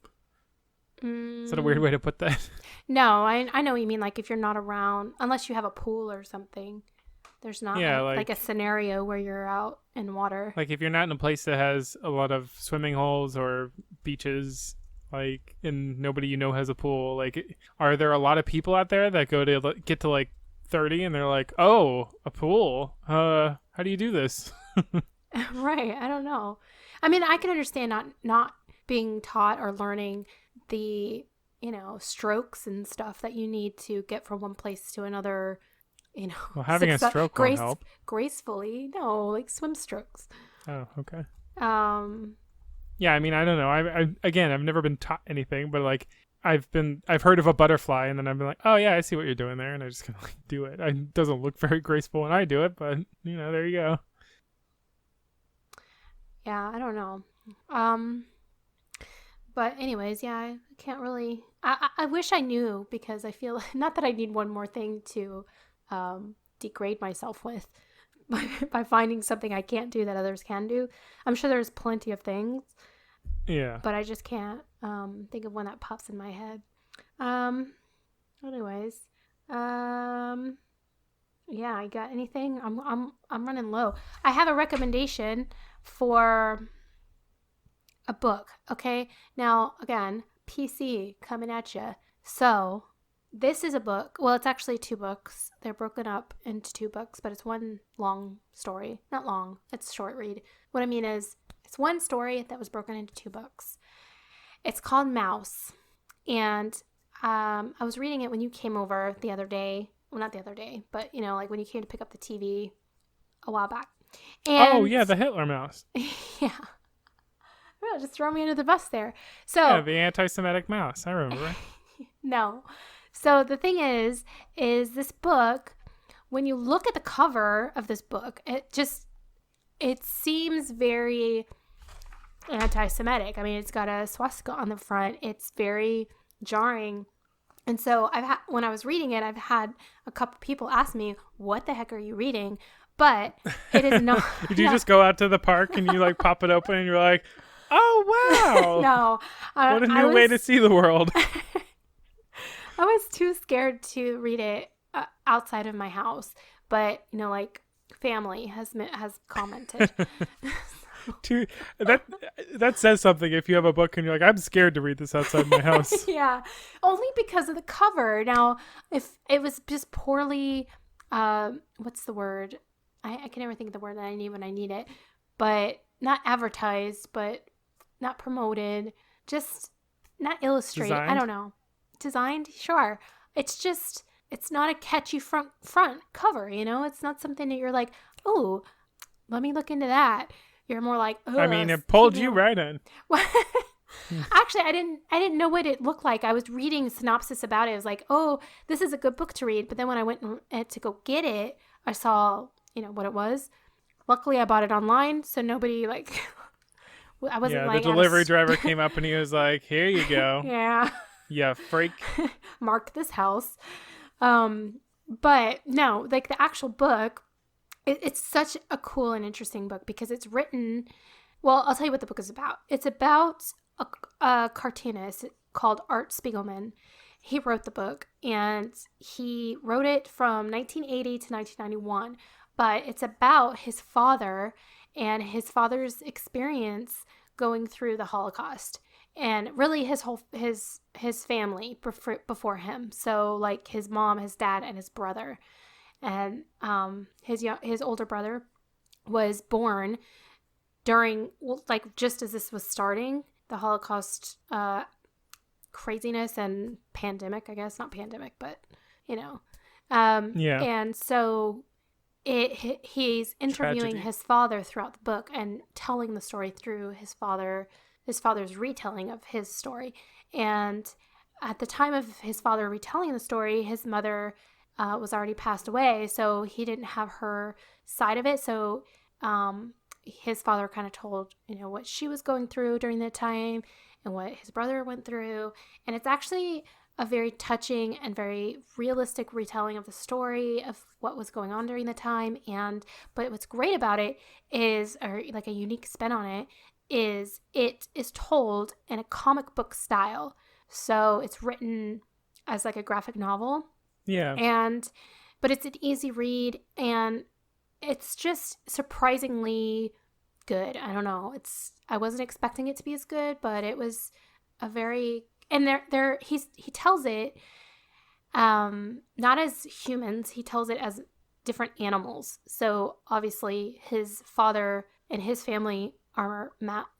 Is that a weird way to put that? No, I know what you mean. If you're not around, unless you have a pool or something, there's not a scenario where you're out in water. If you're not in a place that has a lot of swimming holes or beaches, and nobody has a pool, are there a lot of people out there that go to get to 30 and they're like, oh, a pool? How do you do this? Right. I don't know. I can understand not being taught or learning the, strokes and stuff that you need to get from one place to another, Well, having a stroke won't help. Gracefully. No, swim strokes. Oh, okay. Yeah, I don't know. I've never been taught anything, but I've heard of a butterfly, and then I've been like, oh yeah, I see what you're doing there, and I just kind of like do it. It doesn't look very graceful when I do it, but there you go. Yeah, I don't know. But anyways, yeah, I can't really. I wish I knew, because I feel not that I need one more thing to degrade myself with by finding something I can't do that others can do. I'm sure there's plenty of things. Yeah. But I just can't think of one that pops in my head. Anyways, yeah, I got anything? I'm running low. I have a recommendation for a book. Okay, now again, PC coming at you. So this is a book. Well, it's actually 2 books. They're broken up into 2 books, but it's one long story. Not long. It's a short read. What I mean is, it's one story that was broken into 2 books. It's called Mouse. And I was reading it when you came over the other day. Well, not the other day, but, like when you came to pick up the TV a while back. And, oh, yeah, the Hitler mouse. Yeah. Oh, just throw me under the bus there. So yeah, the anti-Semitic mouse. I remember. No. So the thing is this book, when you look at the cover of this book, it seems very anti-Semitic. I mean, it's got a swastika on the front. It's very jarring. And so when I was reading it, I've had a couple people ask me, what the heck are you reading? But it is not. Did you just go out to the park and you like pop it open and you're like, oh, wow. No. What a new way to see the world. I was too scared to read it outside of my house. But, like family has commented. That says something if you have a book and you're like, I'm scared to read this outside my house. Yeah, only because of the cover. Now, if it was just poorly, what's the word? I can never think of the word that I need when I need it. But not advertised, but not promoted, just not illustrated. Designed? I don't know. Designed? Sure. It's not a catchy front cover, It's not something that you're like, oh, let me look into that. You're more like, oh. I mean, it pulled you right in. Actually, I didn't know what it looked like. I was reading synopsis about it. I was like, oh, this is a good book to read. But then when I went to go get it, I saw, what it was. Luckily, I bought it online, so nobody I wasn't the delivery driver came up and he was like, here you go. Yeah. Yeah, freak. Mark this house. But no, like the actual book, it's such a cool and interesting book because it's written, well, I'll tell you what the book is about. It's about a cartoonist called Art Spiegelman. He wrote the book, and he wrote it from 1980 to 1991, but it's about his father and his father's experience going through the Holocaust, and really his family before him. So like his mom, his dad, and his brother. And his older brother was born during, like, just as this was starting, the Holocaust craziness and pandemic, I guess. Not pandemic, but, Yeah. And so he's interviewing Tragedy. his father throughout the book and telling the story through his father's retelling of his story. And at the time of his father retelling the story, his mother was already passed away, so he didn't have her side of it. So his father kind of told, what she was going through during that time and what his brother went through. And it's actually a very touching and very realistic retelling of the story of what was going on during the time. But what's great about it is, or like a unique spin on it is told in a comic book style. So it's written as like a graphic novel. Yeah. But it's an easy read, and it's just surprisingly good. I don't know. I wasn't expecting it to be as good, but it was a very, and he tells it not as humans, he tells it as different animals. So obviously his father and his family are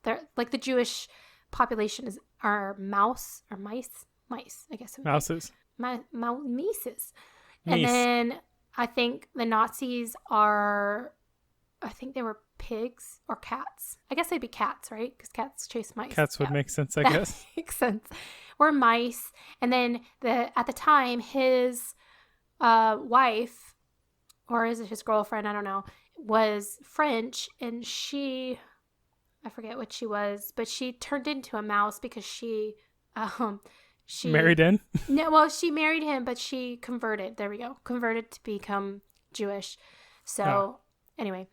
they're like the Jewish population are mice, I guess. Mouses. Mises. And then I think the Nazis they were pigs or cats. I guess they'd be cats, right? Because cats chase mice. Cats would make sense, I guess. Makes sense. or mice. And then at the time, his wife, or is it his girlfriend? I don't know, was French, and I forget what she was, but she turned into a mouse because she married in? No, well, she married him, but she converted. There we go. Converted to become Jewish. So anyway,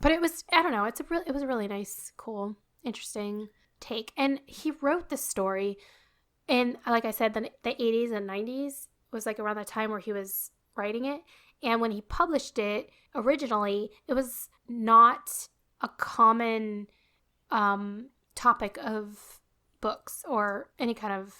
but it was, I don't know, it was a really nice, cool, interesting take. And he wrote this story in, like I said, the 80s and 90s was like around the time where he was writing it. And when he published it originally, it was not a common topic of books or any kind of,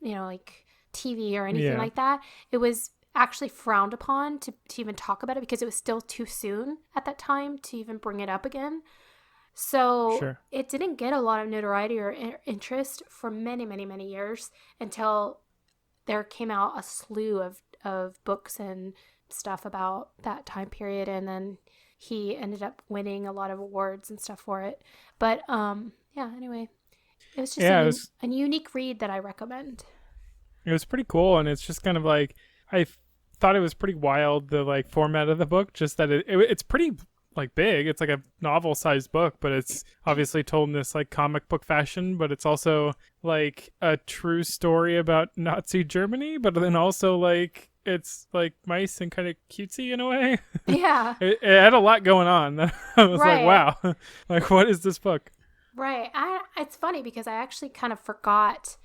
like TV or anything like that. It was actually frowned upon to even talk about it because it was still too soon at that time to even bring it up again. So it didn't get a lot of notoriety or interest for many, many, many years until there came out a slew of books and stuff about that time period, and then he ended up winning a lot of awards and stuff for it. But anyway, it was just a unique read that I recommend. It was pretty cool, and it's just kind of like, I thought it was pretty wild, the like format of the book, just that it's pretty like big. It's like a novel sized book, but it's obviously told in this like comic book fashion, but it's also like a true story about Nazi Germany, but then also like it's like mice and kind of cutesy in a way. Yeah. It had a lot going on. I was like, wow, like what is this book? Right. It's funny because I actually kind of forgot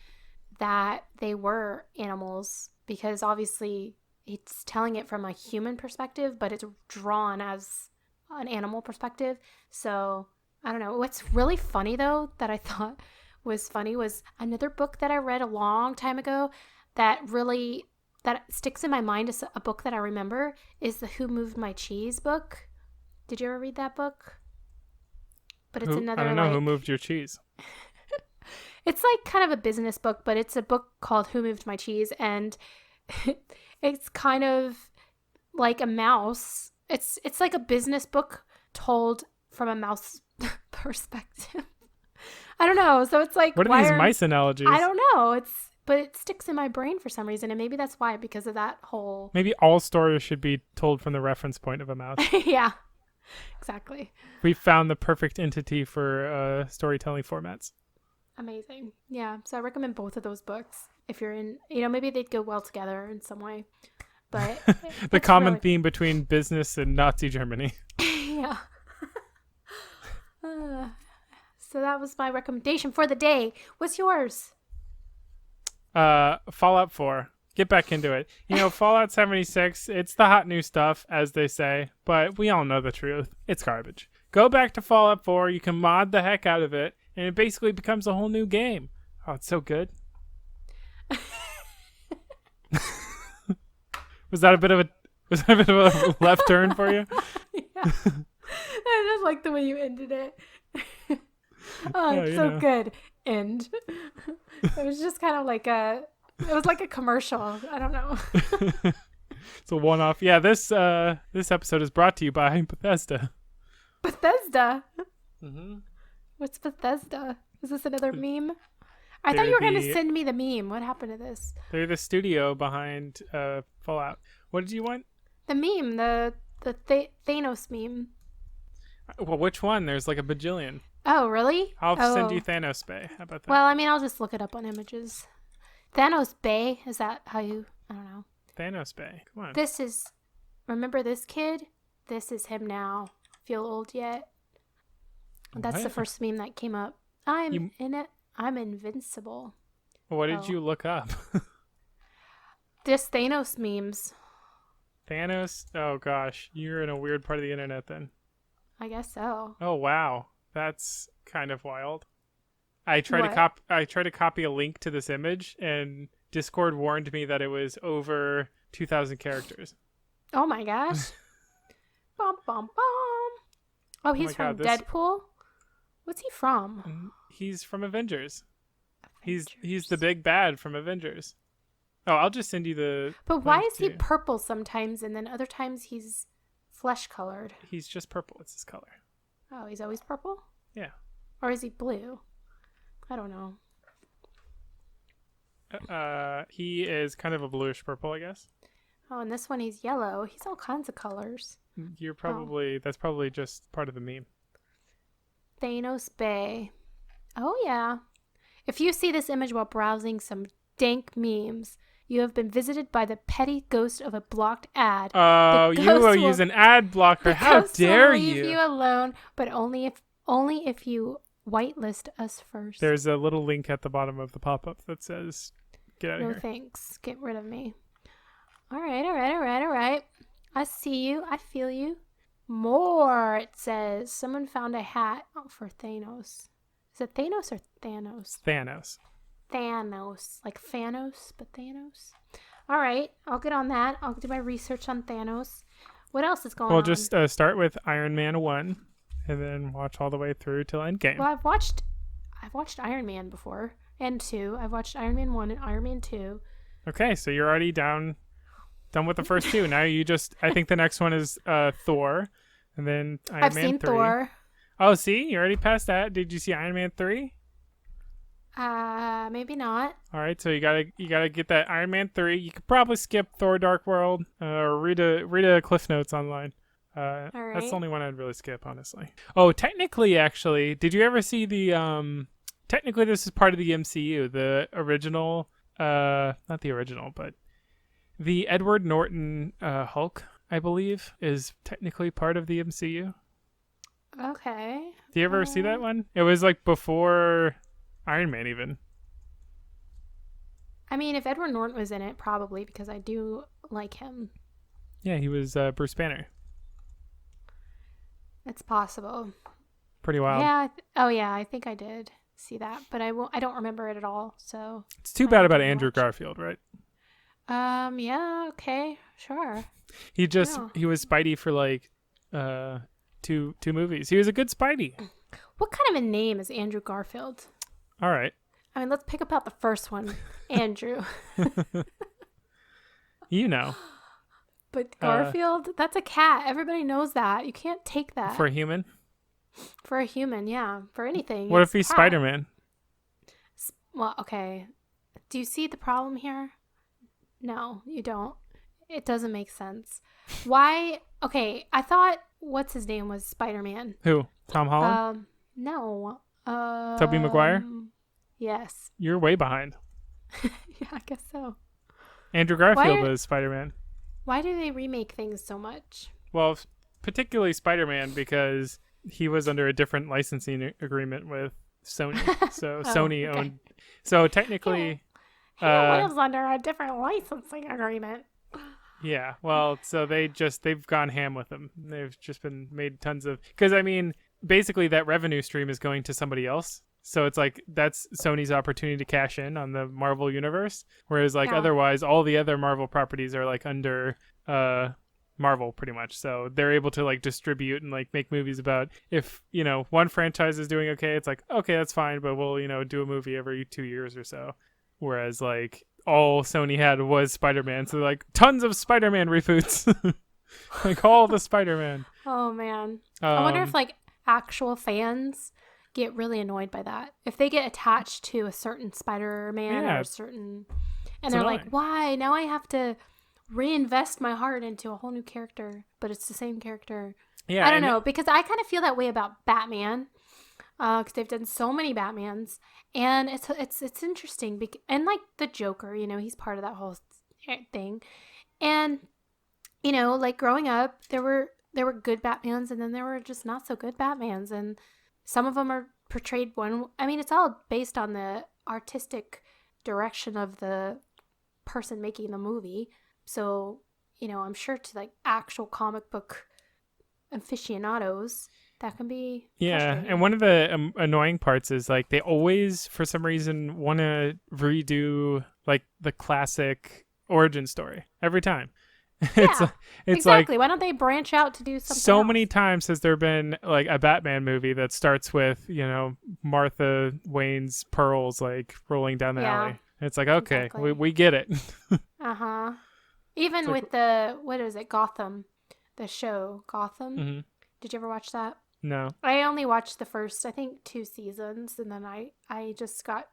that they were animals, because obviously it's telling it from a human perspective, but it's drawn as an animal perspective. So I don't know. What's really funny though, that I thought was funny, was another book that I read a long time ago that sticks in my mind as a book that I remember, is the Who Moved My Cheese book. Did you ever read that book? But it's another, I don't know, Who Moved Your Cheese? It's like kind of a business book, but it's a book called Who Moved My Cheese, and it's kind of like a mouse. It's like a business book told from a mouse perspective. I don't know. So it's like, what are these mice analogies? I don't know. But it sticks in my brain for some reason, and maybe that's why, because of that whole. Maybe all stories should be told from the reference point of a mouse. Yeah, exactly. We found the perfect entity for storytelling formats. Amazing. Yeah. So I recommend both of those books if you're in, maybe they'd go well together in some way. But the common theme between business and Nazi Germany. Yeah. So that was my recommendation for the day. What's yours? Fallout 4. Get back into it. Fallout 76, it's the hot new stuff, as they say, but we all know the truth. It's garbage. Go back to Fallout 4. You can mod the heck out of it, and it basically becomes a whole new game. Oh, it's so good. Was that a bit of a left turn for you? Yeah. I just like the way you ended it. It's so good. End. It was just kind of like it was like a commercial. I don't know. It's a one-off. Yeah, this episode is brought to you by Bethesda. Bethesda? Mm-hmm. What's Bethesda? Is this another meme? I thought you were going to send me the meme. What happened to this? They're the studio behind Fallout. What did you want? The meme, the Thanos meme. Well, which one? There's like a bajillion. Oh, really? I'll send you Thanos Bay. How about that? Well, I mean, I'll just look it up on images. Thanos Bay? Is that how you... I don't know. Thanos Bay. Come on. This is... Remember this kid? This is him now. Feel old yet? That's the first meme that came up. I'm in it. I'm invincible. What did you look up? Just Thanos memes. Thanos? Oh, gosh. You're in a weird part of the internet then. I guess so. Oh, wow. That's kind of wild. I tried to copy a link to this image, and Discord warned me that it was over 2,000 characters. Oh my gosh. Bum, bum, bum. Oh, he's from Deadpool? What's he from? He's from Avengers. He's the big bad from Avengers. Oh, I'll just send you the... But why is he purple sometimes, and then other times he's flesh-colored? He's just purple. It's his color. Oh, he's always purple? Yeah. Or is he blue? I don't know. He is kind of a bluish purple, I guess. Oh, and this one he's yellow. He's all kinds of colors. That's probably just part of the meme. Thanos Bay. Oh, yeah. If you see this image while browsing some dank memes, you have been visited by the petty ghost of a blocked ad. Oh, you will use an ad blocker. How dare you? Leave you alone, but only if you whitelist us first. There's a little link at the bottom of the pop-up that says, get out of here. No thanks. Get rid of me. All right. I see you. I feel you. More, it says. Someone found a hat for Thanos. Is it Thanos or Thanos? Thanos. Like Thanos, but Thanos. All right. I'll get on that. I'll do my research on Thanos. What else is going on? We'll just start with Iron Man 1 and then watch all the way through till Endgame. Well, I've watched Iron Man before and 2. I've watched Iron Man 1 and Iron Man 2. Okay, so you're already done with the first 2. Now I think the next one is Thor, and then Iron Man 3. I've seen Thor. Oh, see? You already passed that. Did you see Iron Man 3? Maybe not. All right, so you gotta get that Iron Man 3. You could probably skip Thor Dark World or read a Cliff Notes online. All right. That's the only one I'd really skip, honestly. Oh, technically, actually, did you ever see the technically this is part of the MCU, the original, not the original, but the Edward Norton Hulk, I believe, is technically part of the MCU. Okay. Do you ever see that one? It was like before Iron Man even. I mean, if Edward Norton was in it, probably, because I do like him. Yeah, he was Bruce Banner. It's possible. Pretty wild. Yeah, I think I did see that, but I don't remember it at all. So it's too bad about Andrew Garfield, right? Yeah, okay, sure. He was Spidey for like two movies. He was a good Spidey. What kind of a name is Andrew Garfield? All right. I mean, let's pick up the first one, Andrew. You know. But Garfield, that's a cat. Everybody knows that. You can't take that. For a human? For a human, yeah. For anything. What if he's Spider-Man? Well, okay. Do you see the problem here? No, you don't. It doesn't make sense. Why? Okay, I thought what's his name was Spider-Man. Who? Tom Holland? No. Tobey Maguire? Yes. You're way behind. Yeah, I guess so. Andrew Garfield was Spider-Man. Why do they remake things so much? Well, particularly Spider-Man, because he was under a different licensing agreement with Sony. So Sony owned. So technically, he was under a different licensing agreement. Yeah, well, so they've gone ham with them. They've just been made tons of, because I mean, basically that revenue stream is going to somebody else. So it's like that's Sony's opportunity to cash in on the Marvel universe, whereas otherwise all the other Marvel properties are like under Marvel pretty much. So they're able to like distribute and like make movies about, if one franchise is doing okay, it's like, okay, that's fine, but we'll do a movie every 2 years or so. Whereas like all Sony had was Spider-Man, so like tons of Spider-Man reboots. Like all the Spider-Man. Oh man. I wonder if like actual fans get really annoyed by that. If they get attached to a certain Spider-Man or a certain, and they're annoying. Like, why? Now I have to reinvest my heart into a whole new character, but it's the same character. Yeah, I don't know, because I kind of feel that way about Batman, because they've done so many Batmans, and it's interesting. And like the Joker, he's part of that whole thing, and like growing up, there were good Batmans, and then there were just not so good Batmans, and some of them are portrayed one. I mean, it's all based on the artistic direction of the person making the movie. So, I'm sure to like actual comic book aficionados, that can be frustrating. And one of the annoying parts is like they always, for some reason, want to redo like the classic origin story every time. It's exactly. Like, why don't they branch out to do something so else? Many times has there been like a Batman movie that starts with Martha Wayne's pearls like rolling down the alley. It's like, okay, exactly. we get it. Even with the, what is it, Gotham, the show Gotham. Mm-hmm. Did you ever watch that? No, I only watched the first, I think, 2 seasons, and then I just got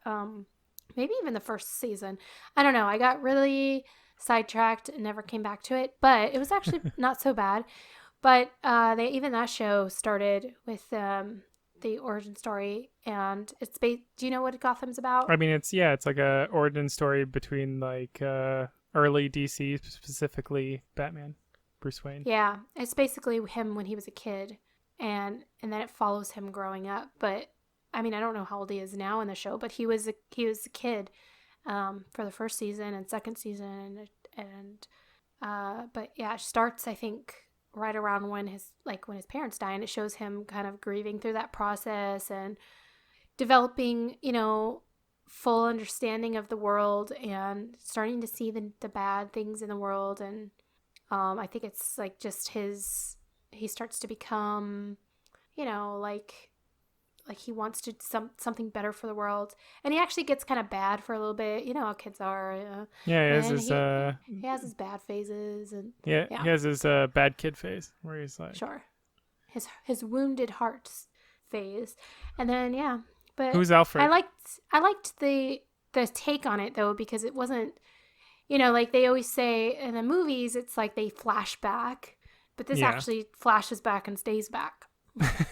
maybe even the first season. I don't know. I got really sidetracked and never came back to it, but it was actually not so bad. But that show started with the origin story, and it's do you know what Gotham's about? I mean, it's like a origin story between like early DC, specifically Batman, Bruce Wayne. Yeah, it's basically him when he was a kid, and then it follows him growing up. But I mean, I don't know how old he is now in the show, but he was a kid for the first season and second season, but yeah, it starts, I think, right around when his parents die, and it shows him kind of grieving through that process and developing, full understanding of the world and starting to see the bad things in the world. And I think it's like just he starts to become, like he wants to something better for the world, and he actually gets kind of bad for a little bit. You know how kids are. He has his bad phases, and he has his bad kid phase where he's like, sure, his wounded hearts phase, and then but who's Alfred? I liked the take on it though, because it wasn't, like they always say in the movies, it's like they flash back, but this actually flashes back and stays back.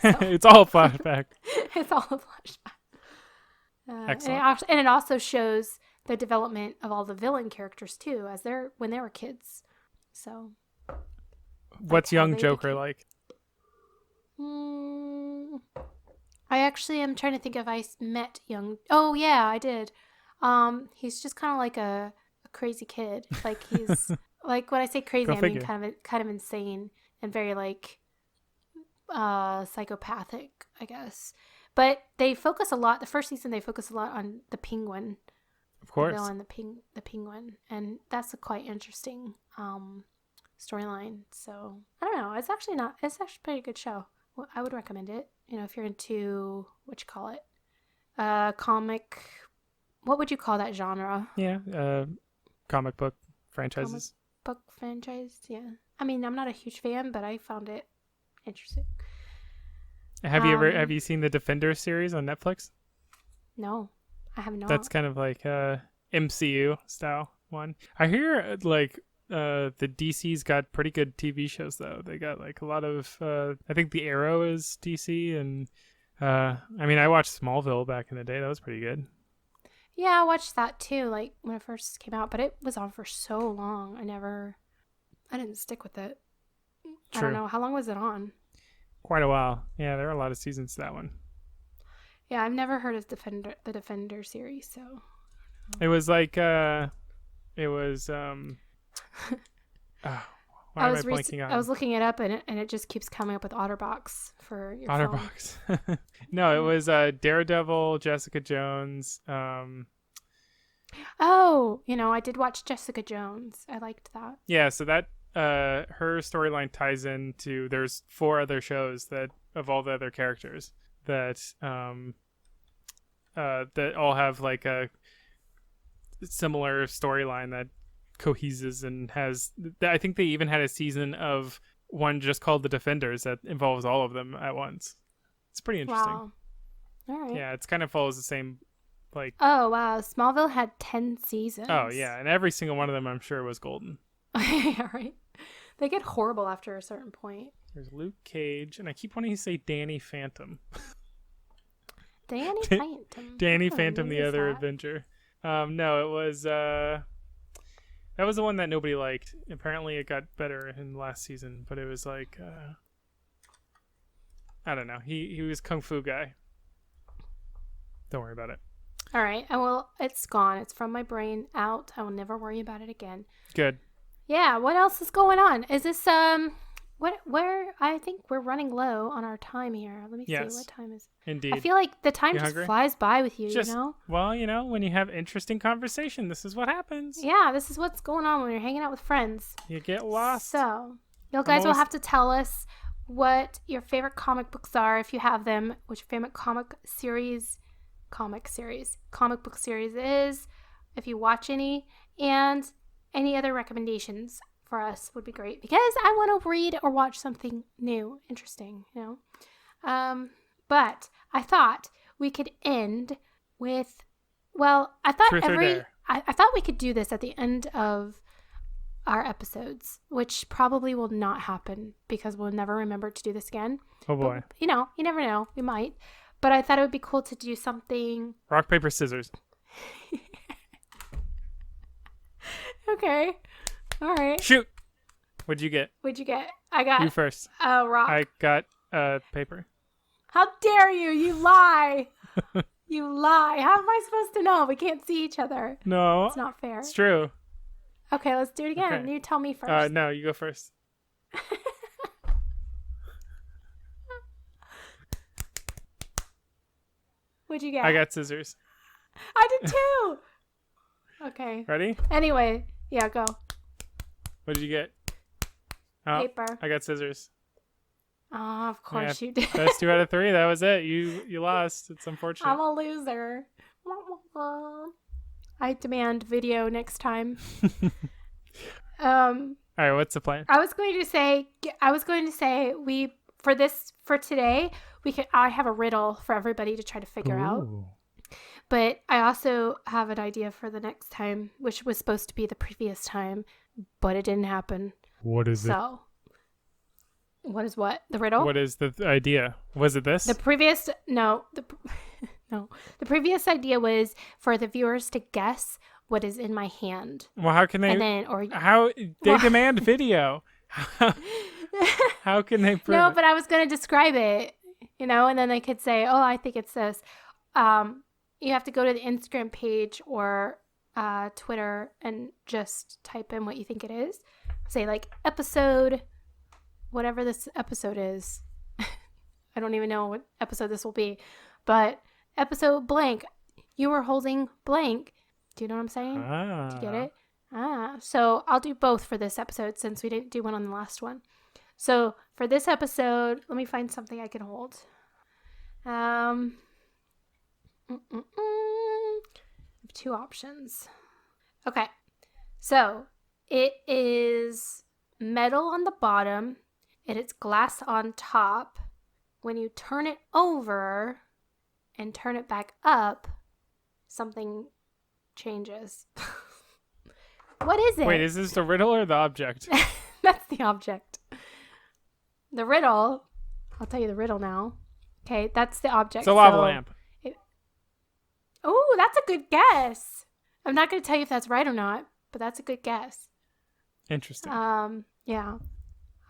So. It's all flashback. It's all a flashback. Excellent. And it also shows the development of all the villain characters too, when they were kids. So, what's young Joker like? I actually am trying to think if I met young. Oh yeah, I did. He's just kind of like a crazy kid. Like he's like, when I say crazy, I mean kind of insane and very like psychopathic, I guess. But they focus a lot. The first season, they focus a lot on the Penguin. Of course. The Penguin, and that's a quite interesting storyline. So I don't know. It's actually a pretty good show. Well, I would recommend it. If you're into comic. What would you call that genre? Yeah, comic book franchises. Comic book franchise. Yeah. I mean, I'm not a huge fan, but I found it interesting. Have you seen the Defenders series on Netflix? No, I have not. That's kind of like MCU style one. I hear like the DC's got pretty good TV shows though. They got like a lot of I think the Arrow is DC, and I mean, I watched Smallville back in the day. That was pretty good. Yeah, I watched that too, like when it first came out, but it was on for so long. I didn't stick with it. True. I don't know. How long was it on? Quite a while. Yeah, there are a lot of seasons to that one. Yeah, I've never heard of the Defender series, so. It was like, I was looking it up, and it just keeps coming up with OtterBox for your OtterBox. No, it was Daredevil, Jessica Jones. I did watch Jessica Jones. I liked that. Yeah, so that her storyline ties into, there's 4 other shows that of all the other characters that that all have like a similar storyline that coheses and has. I think they even had a season of one just called The Defenders that involves all of them at once. It's pretty interesting. Wow. All right. Yeah, it kind of follows the same like. Oh wow, Smallville had 10 seasons. Oh yeah, and every single one of them, I'm sure, was golden. Yeah, right. They get horrible after a certain point. There's Luke Cage, and I keep wanting to say Danny Phantom. Danny Phantom. Danny Phantom, the other Avenger. No, it was that was the one that nobody liked. Apparently, it got better in the last season, but it was like I don't know. He was Kung Fu guy. Don't worry about it. All right. It's gone. It's from my brain out. I will never worry about it again. Good. Yeah, what else is going on? Is this where I think we're running low on our time here. Let me see what time is. Indeed. I feel like the time just flies by with you, you know? Well, when you have interesting conversation, this is what happens. Yeah, this is what's going on when you're hanging out with friends. You get lost. So, you guys will have to tell us what your favorite comic books are, if you have them, what your favorite comic book series is, if you watch any, and any other recommendations for us would be great, because I want to read or watch something new, interesting, But I thought we could end with Well, I thought Truth or dare? I thought we could do this at the end of our episodes, which probably will not happen because we'll never remember to do this again. Oh boy. But, you know, you never know. We might. But I thought it would be cool to do something. Rock, paper, scissors. Okay. All right. Shoot. What'd you get? What'd you get? I got You first. rock. I got paper. How dare you? You lie. You lie. How am I supposed to know? We can't see each other. No. It's not fair. It's true. Okay, let's do it again. Okay. You tell me first. No, you go first. What'd you get? I got scissors. I did too. Okay. Ready? Anyway, yeah, go. What did you get? Oh, Paper. I got scissors. Oh, of course you did. That's 2 out of 3. That was it. You lost. It's unfortunate. I'm a loser. I demand video next time. All right, what's the plan? I was going to say for today, I have a riddle for everybody to try to figure out. But I also have an idea for the next time, which was supposed to be the previous time, but it didn't happen. What is it? So, what is what? The riddle? What is the idea? Was it this? The previous idea was for the viewers to guess what is in my hand. Well, how can they? They demand video. How can they prove No, it? but I was going to describe it, and then they could say, "Oh, I think it's this." You have to go to the Instagram page or Twitter and just type in what you think it is. Say like episode, whatever this episode is. I don't even know what episode this will be, but episode blank. You were holding blank. Do you know what I'm saying? Do you get it? So I'll do both for this episode since we didn't do one on the last one. So for this episode, let me find something I can hold. I have 2 options. Okay. So it is metal on the bottom and it's glass on top. When you turn it over and turn it back up, something changes. What is it? Wait, is this the riddle or the object? That's the object. The riddle, I'll tell you the riddle now. Okay, that's the object. It's a lava lamp. Oh, that's a good guess. I'm not going to tell you if that's right or not, but that's a good guess. Interesting. Yeah.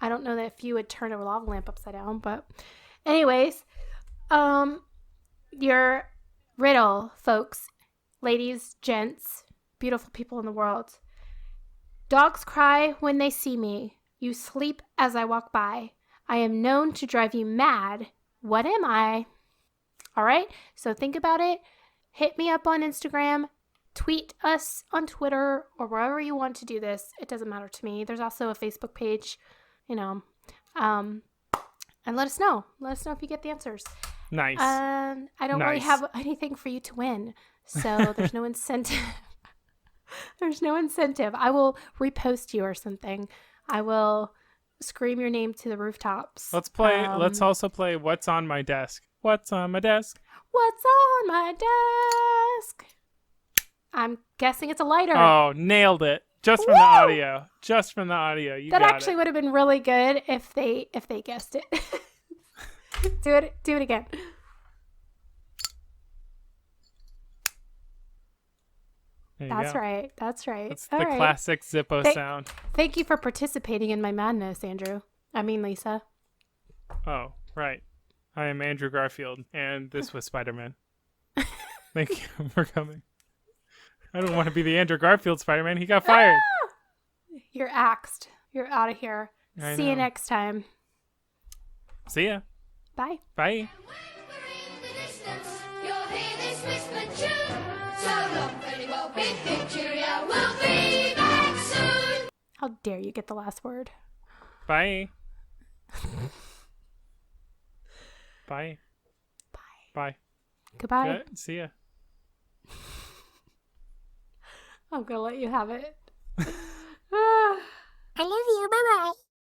I don't know that if you would turn a lava lamp upside down, but anyways, your riddle, folks, ladies, gents, beautiful people in the world. Dogs cry when they see me. You sleep as I walk by. I am known to drive you mad. What am I? All right. So think about it. Hit me up on Instagram. Tweet us on Twitter or wherever you want to do this. It doesn't matter to me. There's also a Facebook page, and let us know. Let us know if you get the answers. Nice. I don't really have anything for you to win, so there's no incentive. There's no incentive. I will repost you or something. I will scream your name to the rooftops. Let's play. Let's also play What's on My Desk. What's on my desk? What's on my desk? I'm guessing it's a lighter. Oh, nailed it. Just from the audio. Just from the audio. You that got actually it. would have been really good if they guessed it. Do it again. That's right. That's right. That's the classic Zippo sound. Thank you for participating in my madness, Andrew. Lisa. Oh, right. I am Andrew Garfield, and this was Spider-Man. Thank you for coming. I don't want to be the Andrew Garfield Spider-Man. He got fired. You're axed. You're out of here. See you next time. See ya. Bye. Bye. How dare you get the last word? Bye. Bye. Bye. Bye. Goodbye. Good. See ya. I'm going to let you have it. I love you. Bye-bye.